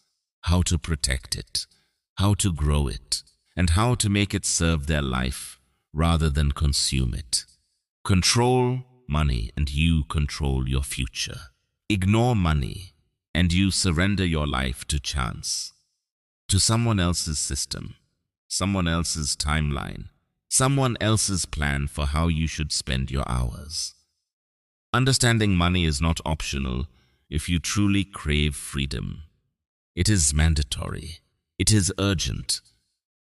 how to protect it, how to grow it, and how to make it serve their life rather than consume it. Control money and you control your future. Ignore money and you surrender your life to chance, to someone else's system, someone else's timeline, someone else's plan for how you should spend your hours. Understanding money is not optional if you truly crave freedom. It is mandatory. It is urgent.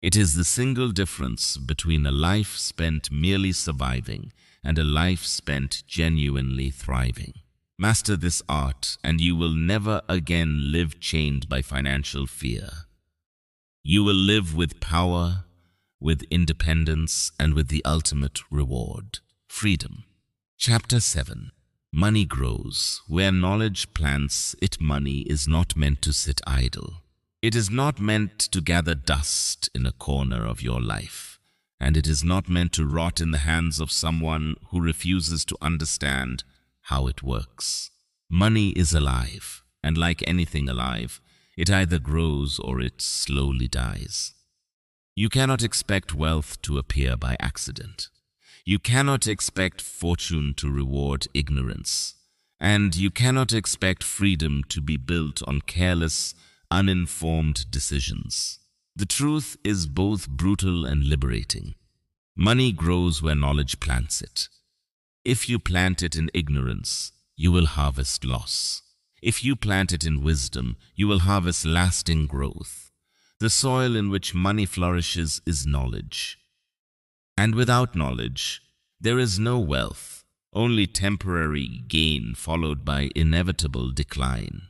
It is the single difference between a life spent merely surviving and a life spent genuinely thriving. Master this art, and you will never again live chained by financial fear. You will live with power, with independence, and with the ultimate reward, freedom. Chapter 7. Money grows. Where knowledge plants, money is not meant to sit idle. It is not meant to gather dust in a corner of your life, and it is not meant to rot in the hands of someone who refuses to understand how it works. Money is alive, and like anything alive, it either grows or it slowly dies. You cannot expect wealth to appear by accident. You cannot expect fortune to reward ignorance, and you cannot expect freedom to be built on careless, uninformed decisions. The truth is both brutal and liberating. Money grows where knowledge plants it. If you plant it in ignorance, you will harvest loss. If you plant it in wisdom, you will harvest lasting growth. The soil in which money flourishes is knowledge. And without knowledge, there is no wealth, only temporary gain followed by inevitable decline.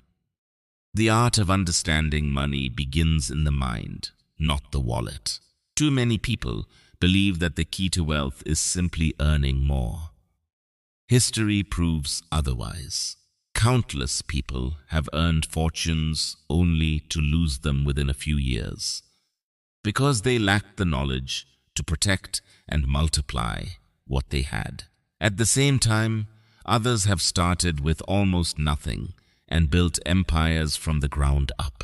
The art of understanding money begins in the mind, not the wallet. Too many people believe that the key to wealth is simply earning more. History proves otherwise. Countless people have earned fortunes only to lose them within a few years, because they lacked the knowledge to protect and multiply what they had. At the same time, others have started with almost nothing and built empires from the ground up.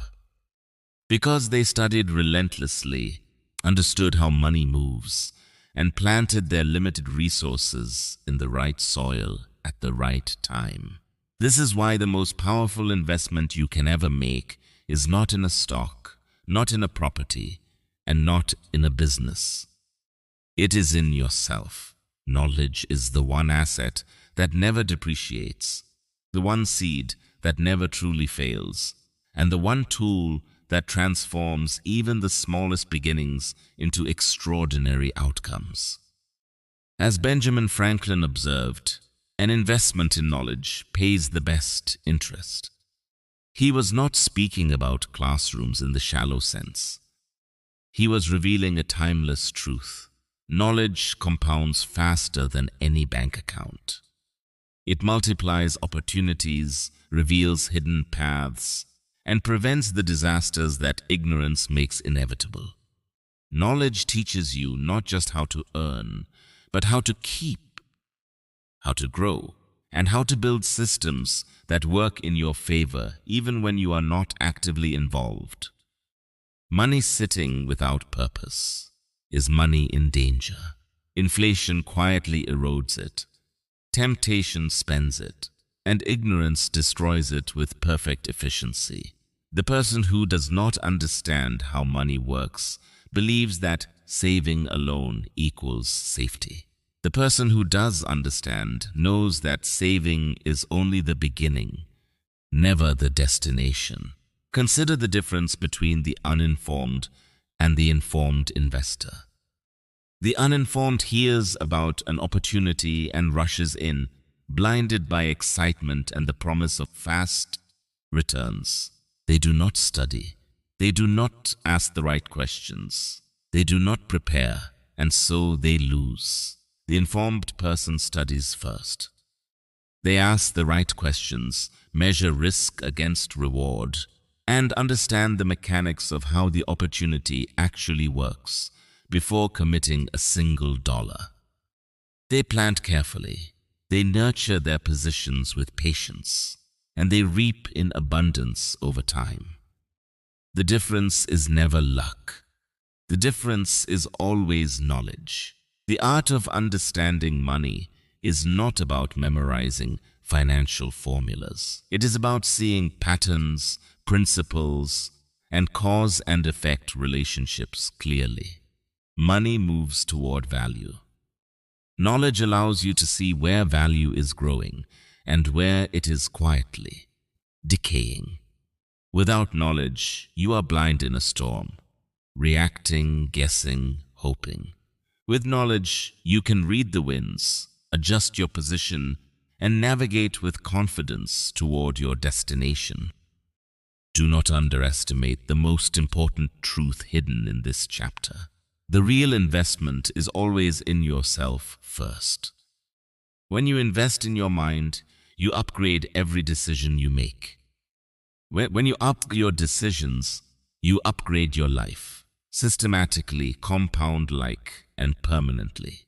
Because they studied relentlessly, understood how money moves, and planted their limited resources in the right soil at the right time. This is why the most powerful investment you can ever make is not in a stock, not in a property, and not in a business. It is in yourself. Knowledge is the one asset that never depreciates, the one seed that never truly fails, and the one tool that transforms even the smallest beginnings into extraordinary outcomes. As Benjamin Franklin observed, an investment in knowledge pays the best interest. He was not speaking about classrooms in the shallow sense. He was revealing a timeless truth. Knowledge compounds faster than any bank account. It multiplies opportunities, reveals hidden paths, and prevents the disasters that ignorance makes inevitable. Knowledge teaches you not just how to earn, but how to keep, how to grow, and how to build systems that work in your favor even when you are not actively involved. Money sitting without purpose is money in danger. Inflation quietly erodes it. Temptation spends it, and ignorance destroys it with perfect efficiency. The person who does not understand how money works believes that saving alone equals safety. The person who does understand knows that saving is only the beginning, never the destination. Consider the difference between the uninformed and the informed investor. The uninformed hears about an opportunity and rushes in, blinded by excitement and the promise of fast returns. They do not study. They do not ask the right questions. They do not prepare, and so they lose. The informed person studies first. They ask the right questions, measure risk against reward, and understand the mechanics of how the opportunity actually works before committing a single dollar. They plant carefully. They nurture their positions with patience, and they reap in abundance over time. The difference is never luck. The difference is always knowledge. The art of understanding money is not about memorizing financial formulas. It is about seeing patterns, principles, and cause and effect relationships clearly. Money moves toward value. Knowledge allows you to see where value is growing and where it is quietly decaying. Without knowledge, you are blind in a storm, reacting, guessing, hoping. With knowledge, you can read the winds, adjust your position, and navigate with confidence toward your destination. Do not underestimate the most important truth hidden in this chapter. The real investment is always in yourself first. When you invest in your mind, you upgrade every decision you make. When you up your decisions, you upgrade your life, systematically, compound-like, and permanently.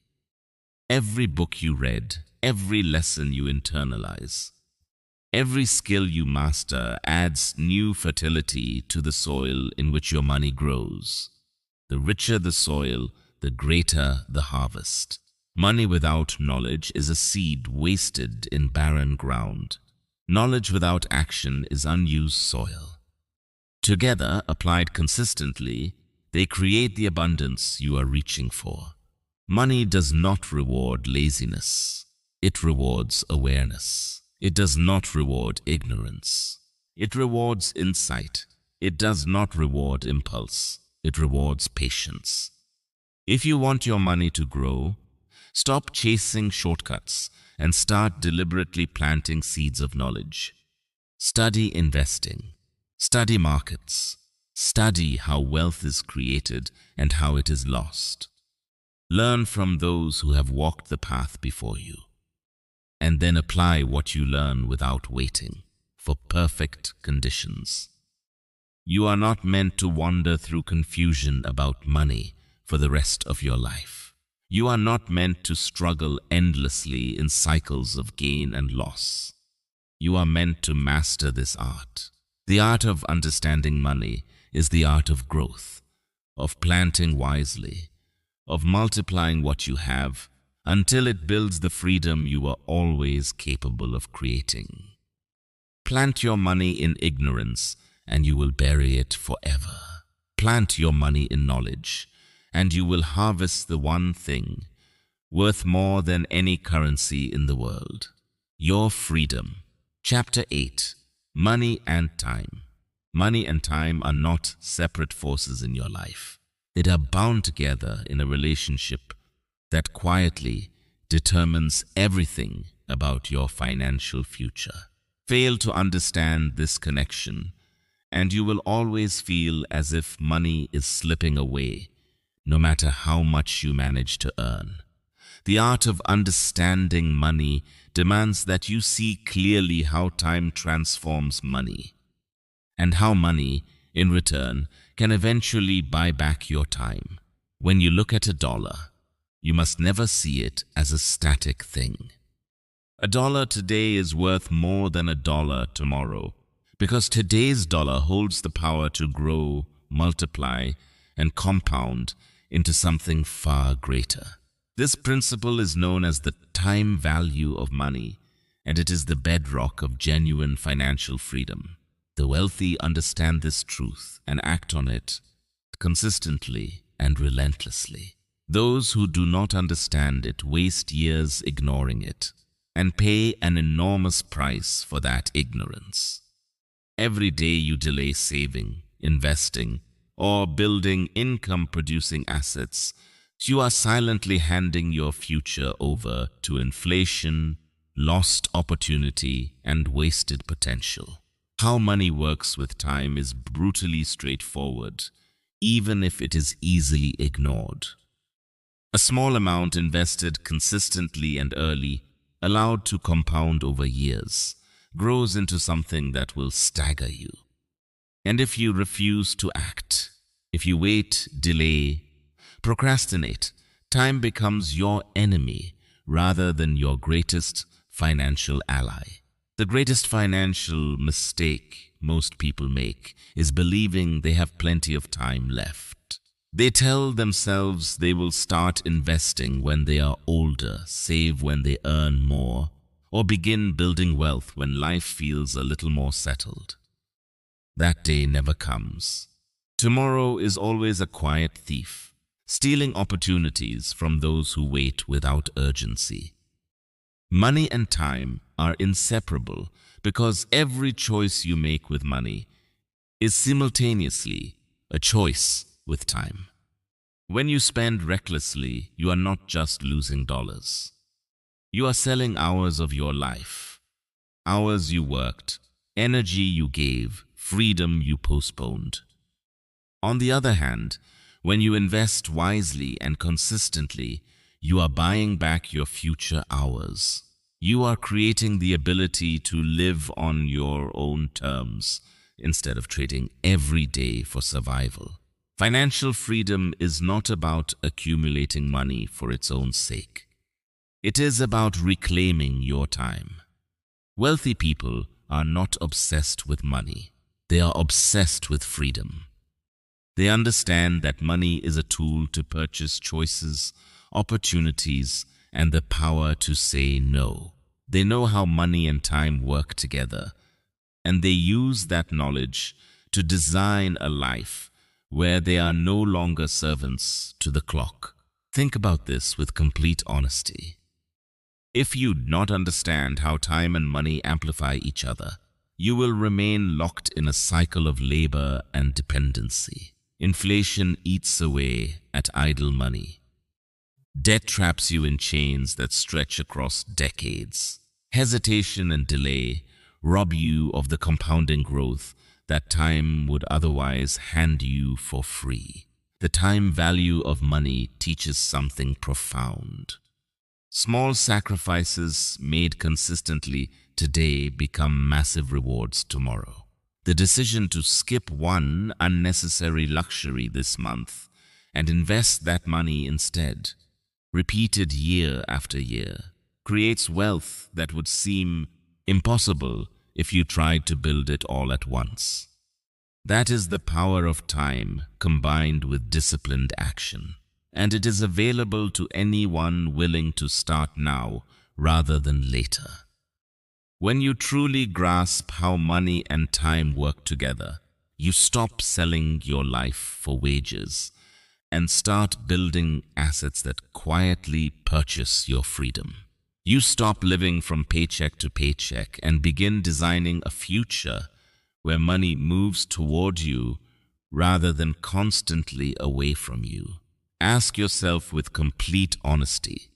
Every book you read, every lesson you internalize, every skill you master adds new fertility to the soil in which your money grows. The richer the soil, the greater the harvest. Money without knowledge is a seed wasted in barren ground. Knowledge without action is unused soil. Together, applied consistently, they create the abundance you are reaching for. Money does not reward laziness. It rewards awareness. It does not reward ignorance. It rewards insight. It does not reward impulse. It rewards patience. If you want your money to grow, stop chasing shortcuts and start deliberately planting seeds of knowledge. Study investing. Study markets. Study how wealth is created and how it is lost. Learn from those who have walked the path before you, and then apply what you learn without waiting for perfect conditions. You are not meant to wander through confusion about money for the rest of your life. You are not meant to struggle endlessly in cycles of gain and loss. You are meant to master this art. The art of understanding money is the art of growth, of planting wisely, of multiplying what you have until it builds the freedom you are always capable of creating. Plant your money in ignorance, and you will bury it forever. Plant your money in knowledge, and you will harvest the one thing worth more than any currency in the world: your freedom. Chapter 8. Money and Time. Money and time are not separate forces in your life. They are bound together in a relationship that quietly determines everything about your financial future. Fail to understand this connection, and you will always feel as if money is slipping away, no matter how much you manage to earn. The art of understanding money demands that you see clearly how time transforms money, and how money, in return, can eventually buy back your time. When you look at a dollar, you must never see it as a static thing. A dollar today is worth more than a dollar tomorrow, because today's dollar holds the power to grow, multiply, and compound into something far greater. This principle is known as the time value of money, and it is the bedrock of genuine financial freedom. The wealthy understand this truth and act on it consistently and relentlessly. Those who do not understand it waste years ignoring it and pay an enormous price for that ignorance. Every day you delay saving, investing, or building income-producing assets, you are silently handing your future over to inflation, lost opportunity, and wasted potential. How money works with time is brutally straightforward, even if it is easily ignored. A small amount invested consistently and early, allowed to compound over years, grows into something that will stagger you. And if you refuse to act, if you wait, delay, procrastinate, time becomes your enemy rather than your greatest financial ally. The greatest financial mistake most people make is believing they have plenty of time left. They tell themselves they will start investing when they are older, save when they earn more, or begin building wealth when life feels a little more settled. That day never comes. Tomorrow is always a quiet thief, stealing opportunities from those who wait without urgency. Money and time are inseparable because every choice you make with money is simultaneously a choice with time. When you spend recklessly, you are not just losing dollars. You are selling hours of your life, hours you worked, energy you gave, freedom you postponed. On the other hand, when you invest wisely and consistently, you are buying back your future hours. You are creating the ability to live on your own terms instead of trading every day for survival. Financial freedom is not about accumulating money for its own sake. It is about reclaiming your time. Wealthy people are not obsessed with money. They are obsessed with freedom. They understand that money is a tool to purchase choices, opportunities, and the power to say no. They know how money and time work together, and they use that knowledge to design a life where they are no longer servants to the clock. Think about this with complete honesty. If you do not understand how time and money amplify each other, you will remain locked in a cycle of labor and dependency. Inflation eats away at idle money. Debt traps you in chains that stretch across decades. Hesitation and delay rob you of the compounding growth that time would otherwise hand you for free. The time value of money teaches something profound. Small sacrifices made consistently today become massive rewards tomorrow. The decision to skip one unnecessary luxury this month and invest that money instead, repeated year after year, creates wealth that would seem impossible if you tried to build it all at once. That is the power of time combined with disciplined action, and it is available to anyone willing to start now rather than later. When you truly grasp how money and time work together, you stop selling your life for wages and start building assets that quietly purchase your freedom. You stop living from paycheck to paycheck and begin designing a future where money moves toward you rather than constantly away from you. Ask yourself with complete honesty,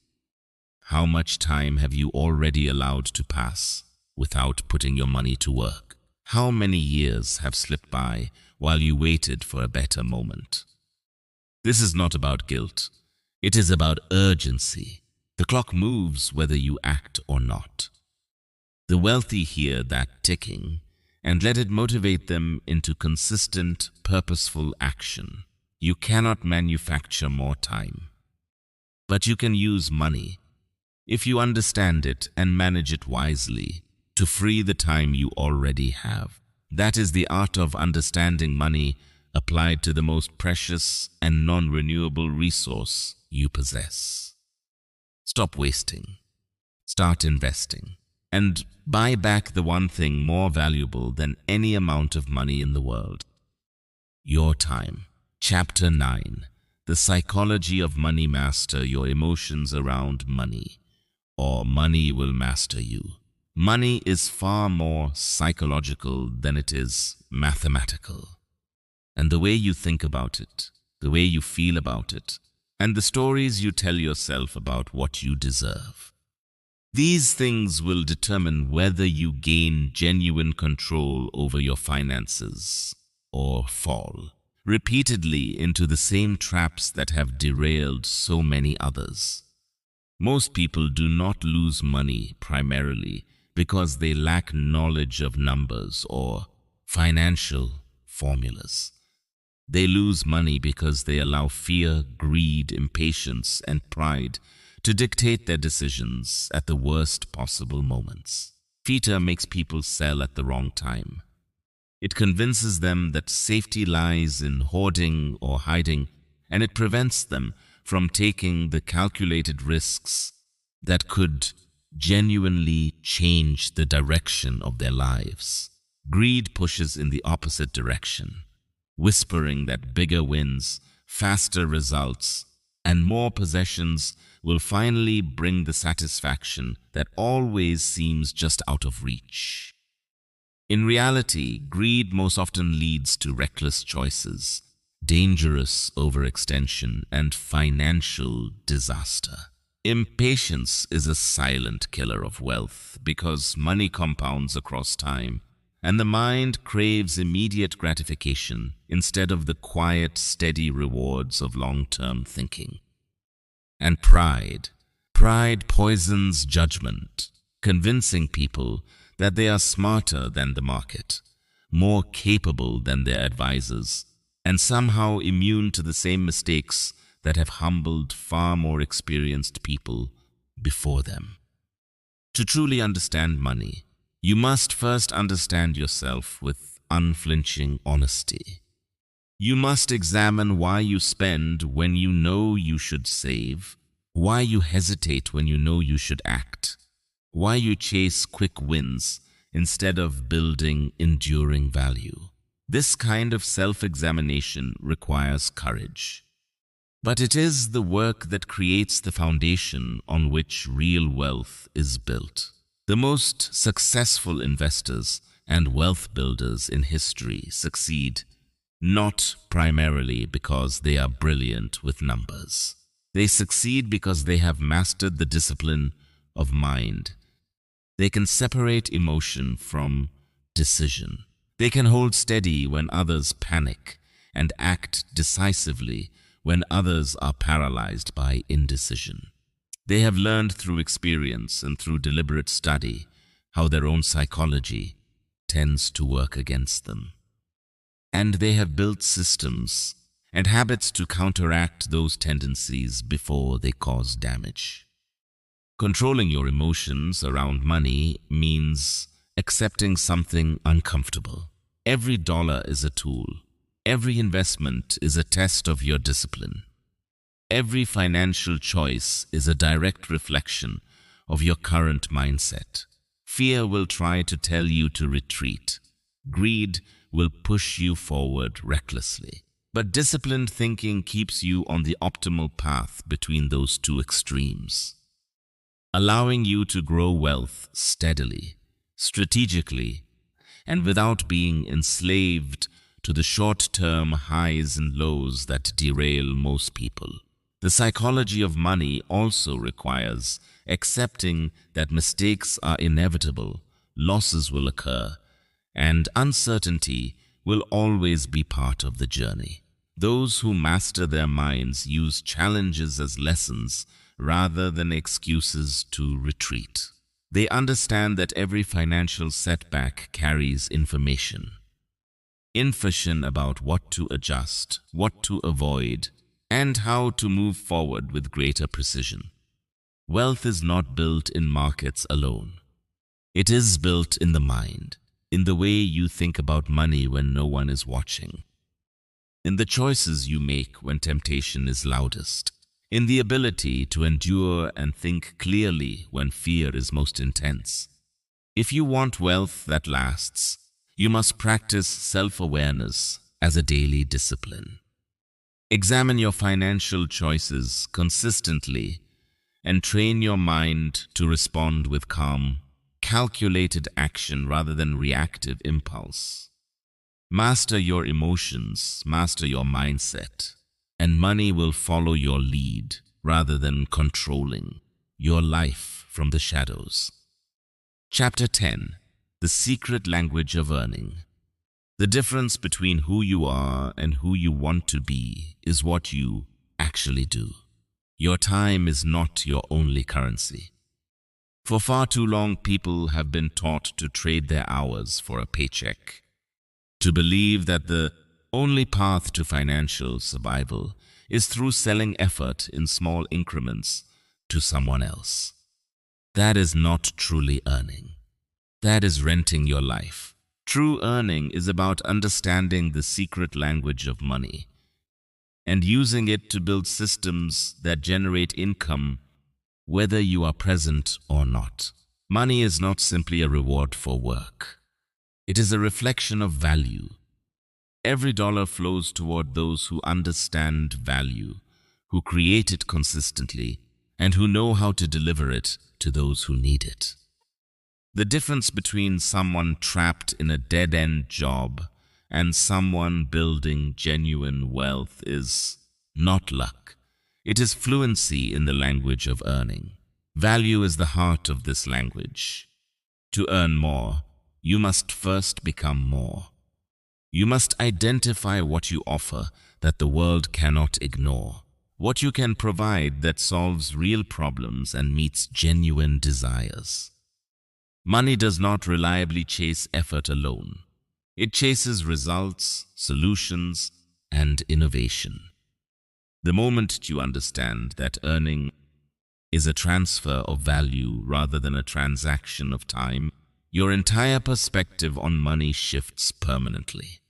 how much time have you already allowed to pass without putting your money to work? How many years have slipped by while you waited for a better moment? This is not about guilt. It is about urgency. The clock moves whether you act or not. The wealthy hear that ticking and let it motivate them into consistent, purposeful action. You cannot manufacture more time, but you can use money, if you understand it and manage it wisely, to free the time you already have. That is the art of understanding money applied to the most precious and non-renewable resource you possess. Stop wasting. Start investing. And buy back the one thing more valuable than any amount of money in the world: your time. Chapter 9. The Psychology of Money. Master your emotions around money, or money will master you. Money is far more psychological than it is mathematical. And the way you think about it, the way you feel about it, and the stories you tell yourself about what you deserve, these things will determine whether you gain genuine control over your finances or fall repeatedly into the same traps that have derailed so many others. Most people do not lose money primarily because they lack knowledge of numbers or financial formulas. They lose money because they allow fear, greed, impatience, and pride to dictate their decisions at the worst possible moments. Fear makes people sell at the wrong time. It convinces them that safety lies in hoarding or hiding, and it prevents them from taking the calculated risks that could genuinely change the direction of their lives. Greed pushes in the opposite direction, whispering that bigger wins, faster results, and more possessions will finally bring the satisfaction that always seems just out of reach. In reality, greed most often leads to reckless choices, dangerous overextension, and financial disaster. Impatience is a silent killer of wealth because money compounds across time, and the mind craves immediate gratification instead of the quiet, steady rewards of long-term thinking. And pride. Pride poisons judgment, convincing people that they are smarter than the market, more capable than their advisors, and somehow immune to the same mistakes that have humbled far more experienced people before them. To truly understand money, you must first understand yourself with unflinching honesty. You must examine why you spend when you know you should save, why you hesitate when you know you should act, why you chase quick wins instead of building enduring value. This kind of self-examination requires courage. But it is the work that creates the foundation on which real wealth is built. The most successful investors and wealth builders in history succeed not primarily because they are brilliant with numbers. They succeed because they have mastered the discipline of mind. They can separate emotion from decision. They can hold steady when others panic and act decisively when others are paralyzed by indecision. They have learned through experience and through deliberate study how their own psychology tends to work against them. And they have built systems and habits to counteract those tendencies before they cause damage. Controlling your emotions around money means accepting something uncomfortable. Every dollar is a tool. Every investment is a test of your discipline. Every financial choice is a direct reflection of your current mindset. Fear will try to tell you to retreat. Greed will push you forward recklessly. But disciplined thinking keeps you on the optimal path between those two extremes, allowing you to grow wealth steadily, strategically, and without being enslaved to the short-term highs and lows that derail most people. The psychology of money also requires accepting that mistakes are inevitable, losses will occur, and uncertainty will always be part of the journey. Those who master their minds use challenges as lessons rather than excuses to retreat. They understand that every financial setback carries information about what to adjust, what to avoid, and how to move forward with greater precision. Wealth is not built in markets alone. It is built in the mind, in the way you think about money when no one is watching, in the choices you make when temptation is loudest, in the ability to endure and think clearly when fear is most intense. If you want wealth that lasts, you must practice self-awareness as a daily discipline. Examine your financial choices consistently and train your mind to respond with calm, calculated action rather than reactive impulse. Master your emotions, master your mindset, and money will follow your lead rather than controlling your life from the shadows. Chapter 10. The Secret Language of Earning. The difference between who you are and who you want to be is what you actually do. Your time is not your only currency. For far too long, people have been taught to trade their hours for a paycheck, to believe that the only path to financial survival is through selling effort in small increments to someone else. That is not truly earning. That is renting your life. True earning is about understanding the secret language of money and using it to build systems that generate income whether you are present or not. Money is not simply a reward for work. It is a reflection of value. Every dollar flows toward those who understand value, who create it consistently, and who know how to deliver it to those who need it. The difference between someone trapped in a dead-end job and someone building genuine wealth is not luck. It is fluency in the language of earning. Value is the heart of this language. To earn more, you must first become more. You must identify what you offer that the world cannot ignore, what you can provide that solves real problems and meets genuine desires. Money does not reliably chase effort alone. It chases results, solutions, and innovation. The moment you understand that earning is a transfer of value rather than a transaction of time, your entire perspective on money shifts permanently.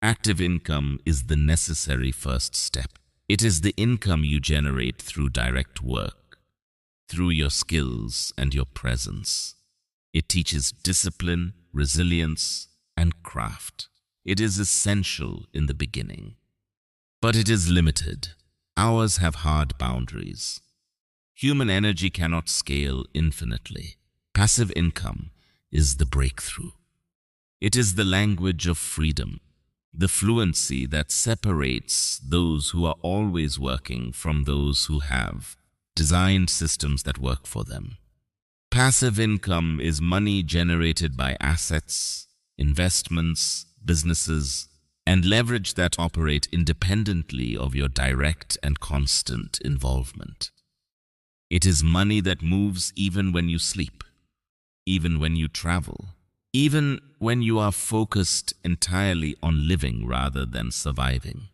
Active income is the necessary first step. It is the income you generate through direct work, through your skills and your presence. It teaches discipline, resilience, and craft. It is essential in the beginning. But it is limited. Hours have hard boundaries. Human energy cannot scale infinitely. Passive income is the breakthrough. It is the language of freedom, the fluency that separates those who are always working from those who have designed systems that work for them. Passive income is money generated by assets, investments, businesses, and leverage that operate independently of your direct and constant involvement. It is money that moves even when you sleep, even when you travel, even when you are focused entirely on living rather than surviving.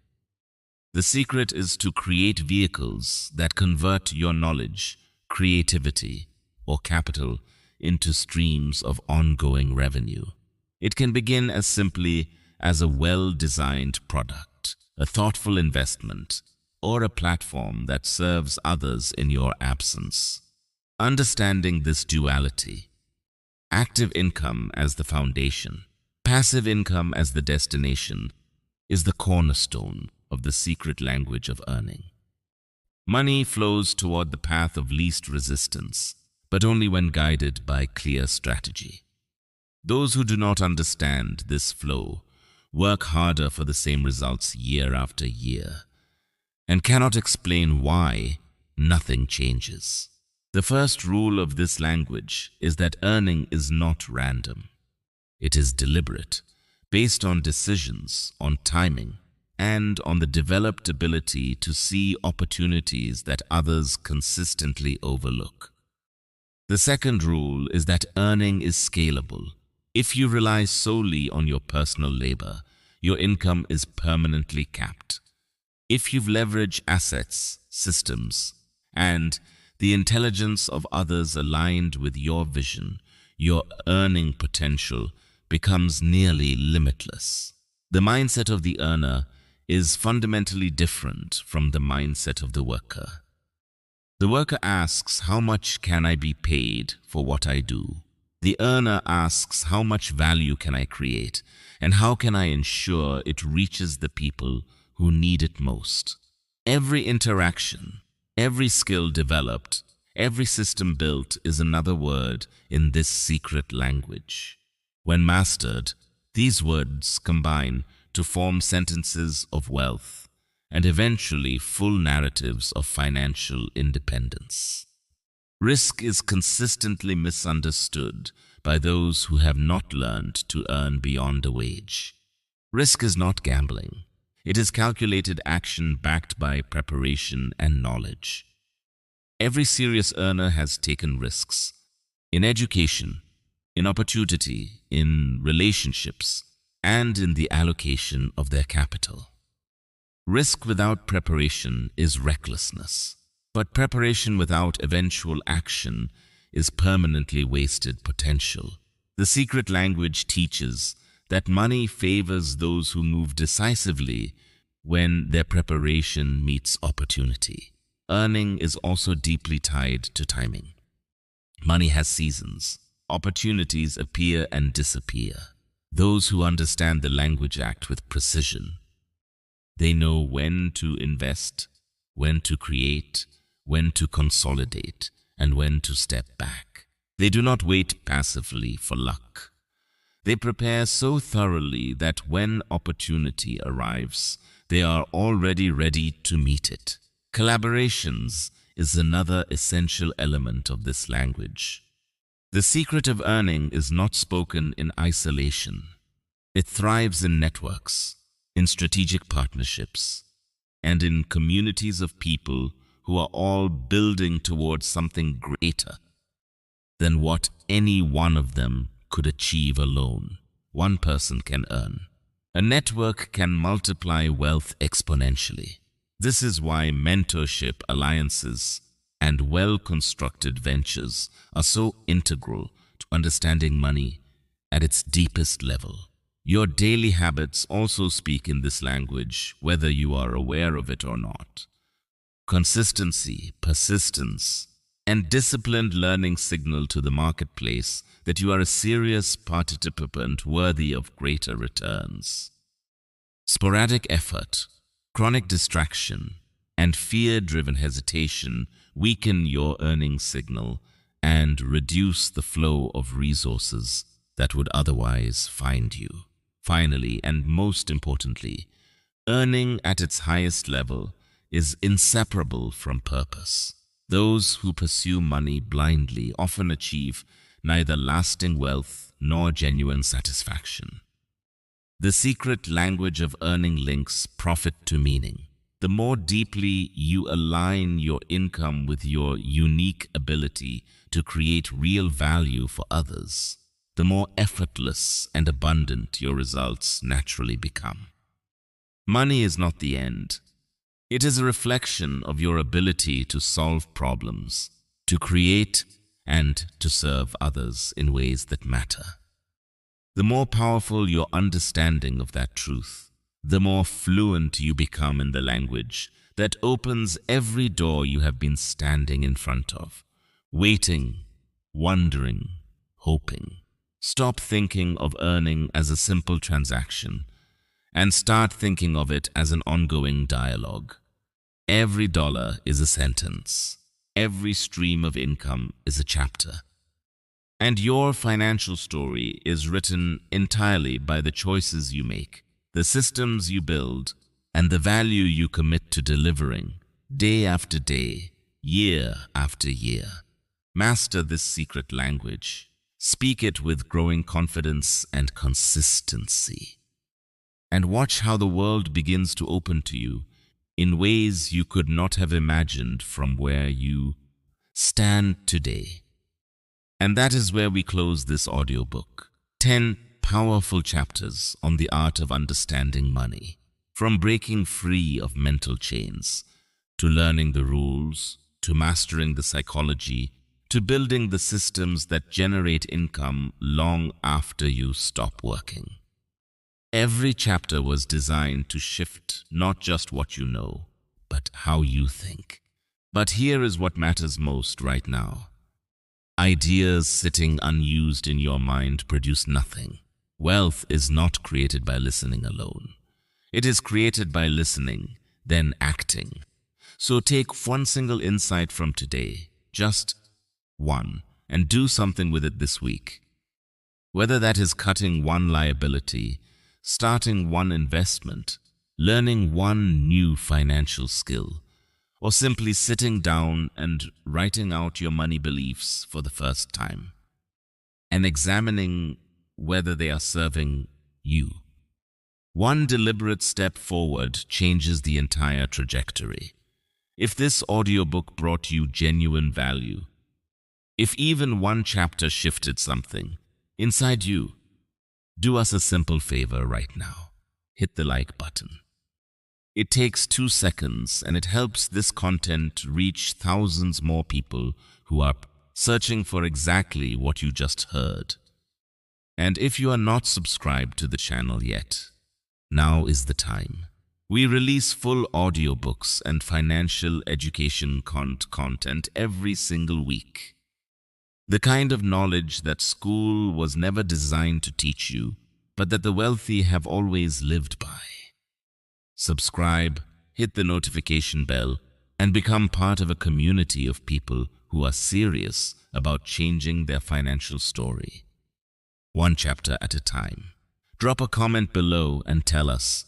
The secret is to create vehicles that convert your knowledge, creativity, or capital into streams of ongoing revenue. It can begin as simply as a well-designed product, a thoughtful investment, or a platform that serves others in your absence. Understanding this duality, active income as the foundation, passive income as the destination, is the cornerstone of the secret language of earning. Money flows toward the path of least resistance, but only when guided by clear strategy. Those who do not understand this flow work harder for the same results year after year, and cannot explain why nothing changes. The first rule of this language is that earning is not random. It is deliberate, based on decisions, on timing, and on the developed ability to see opportunities that others consistently overlook. The second rule is that earning is scalable. If you rely solely on your personal labor, your income is permanently capped. If you leverage assets, systems, and the intelligence of others aligned with your vision, your earning potential becomes nearly limitless. The mindset of the earner is fundamentally different from the mindset of the worker. The worker asks, how much can I be paid for what I do? The earner asks, how much value can I create, and how can I ensure it reaches the people who need it most? Every interaction, every skill developed, every system built is another word in this secret language. When mastered, these words combine to form sentences of wealth and eventually full narratives of financial independence. Risk is consistently misunderstood by those who have not learned to earn beyond a wage. Risk is not gambling. It is calculated action backed by preparation and knowledge. Every serious earner has taken risks in education, in opportunity, in relationships, and in the allocation of their capital. Risk without preparation is recklessness, but preparation without eventual action is permanently wasted potential. The secret language teaches that money favors those who move decisively when their preparation meets opportunity. Earning is also deeply tied to timing. Money has seasons. Opportunities appear and disappear. Those who understand the language act with precision. They know when to invest, when to create, when to consolidate, and when to step back. They do not wait passively for luck. They prepare so thoroughly that when opportunity arrives, they are already ready to meet it. Collaborations is another essential element of this language. The secret of earning is not spoken in isolation. It thrives in networks, in strategic partnerships, and in communities of people who are all building towards something greater than what any one of them could achieve alone. One person can earn. A network can multiply wealth exponentially. This is why mentorship, alliances, and well-constructed ventures are so integral to understanding money at its deepest level. Your daily habits also speak in this language, whether you are aware of it or not. Consistency, persistence, and disciplined learning signal to the marketplace that you are a serious participant worthy of greater returns. Sporadic effort, chronic distraction, and fear-driven hesitation weaken your earning signal and reduce the flow of resources that would otherwise find you. Finally, and most importantly, earning at its highest level is inseparable from purpose. Those who pursue money blindly often achieve neither lasting wealth nor genuine satisfaction. The secret language of earning links profit to meaning. The more deeply you align your income with your unique ability to create real value for others, the more effortless and abundant your results naturally become. Money is not the end. It is a reflection of your ability to solve problems, to create and to serve others in ways that matter. The more powerful your understanding of that truth, the more fluent you become in the language that opens every door you have been standing in front of, waiting, wondering, hoping. Stop thinking of earning as a simple transaction and start thinking of it as an ongoing dialogue. Every dollar is a sentence. Every stream of income is a chapter. And your financial story is written entirely by the choices you make, the systems you build, and the value you commit to delivering, day after day, year after year. Master this secret language. Speak it with growing confidence and consistency. And watch how the world begins to open to you in ways you could not have imagined from where you stand today. And that is where we close this audiobook. 10 powerful chapters on the art of understanding money, from breaking free of mental chains, to learning the rules, to mastering the psychology, to building the systems that generate income long after you stop working. Every chapter was designed to shift not just what you know, but how you think. But here is what matters most right now. Ideas sitting unused in your mind produce nothing. Wealth is not created by listening alone. It is created by listening, then acting. So take one single insight from today, just one, and do something with it this week. Whether that is cutting one liability, starting one investment, learning one new financial skill, or simply sitting down and writing out your money beliefs for the first time, and examining whether they are serving you. One deliberate step forward changes the entire trajectory. If this audiobook brought you genuine value, if even one chapter shifted something inside you, do us a simple favor right now. Hit the like button. It takes 2 seconds and it helps this content reach thousands more people who are searching for exactly what you just heard. And if you are not subscribed to the channel yet, now is the time. We release full audiobooks and financial education content every single week. The kind of knowledge that school was never designed to teach you, but that the wealthy have always lived by. Subscribe, hit the notification bell, and become part of a community of people who are serious about changing their financial story. One chapter at a time. Drop a comment below and tell us,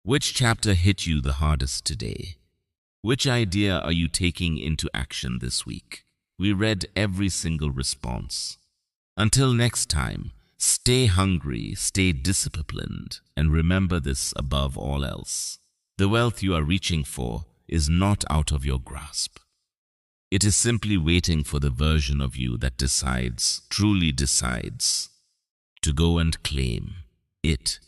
which chapter hit you the hardest today? Which idea are you taking into action this week? We read every single response. Until next time, stay hungry, stay disciplined, and remember this above all else. The wealth you are reaching for is not out of your grasp. It is simply waiting for the version of you that decides, truly decides, to go and claim it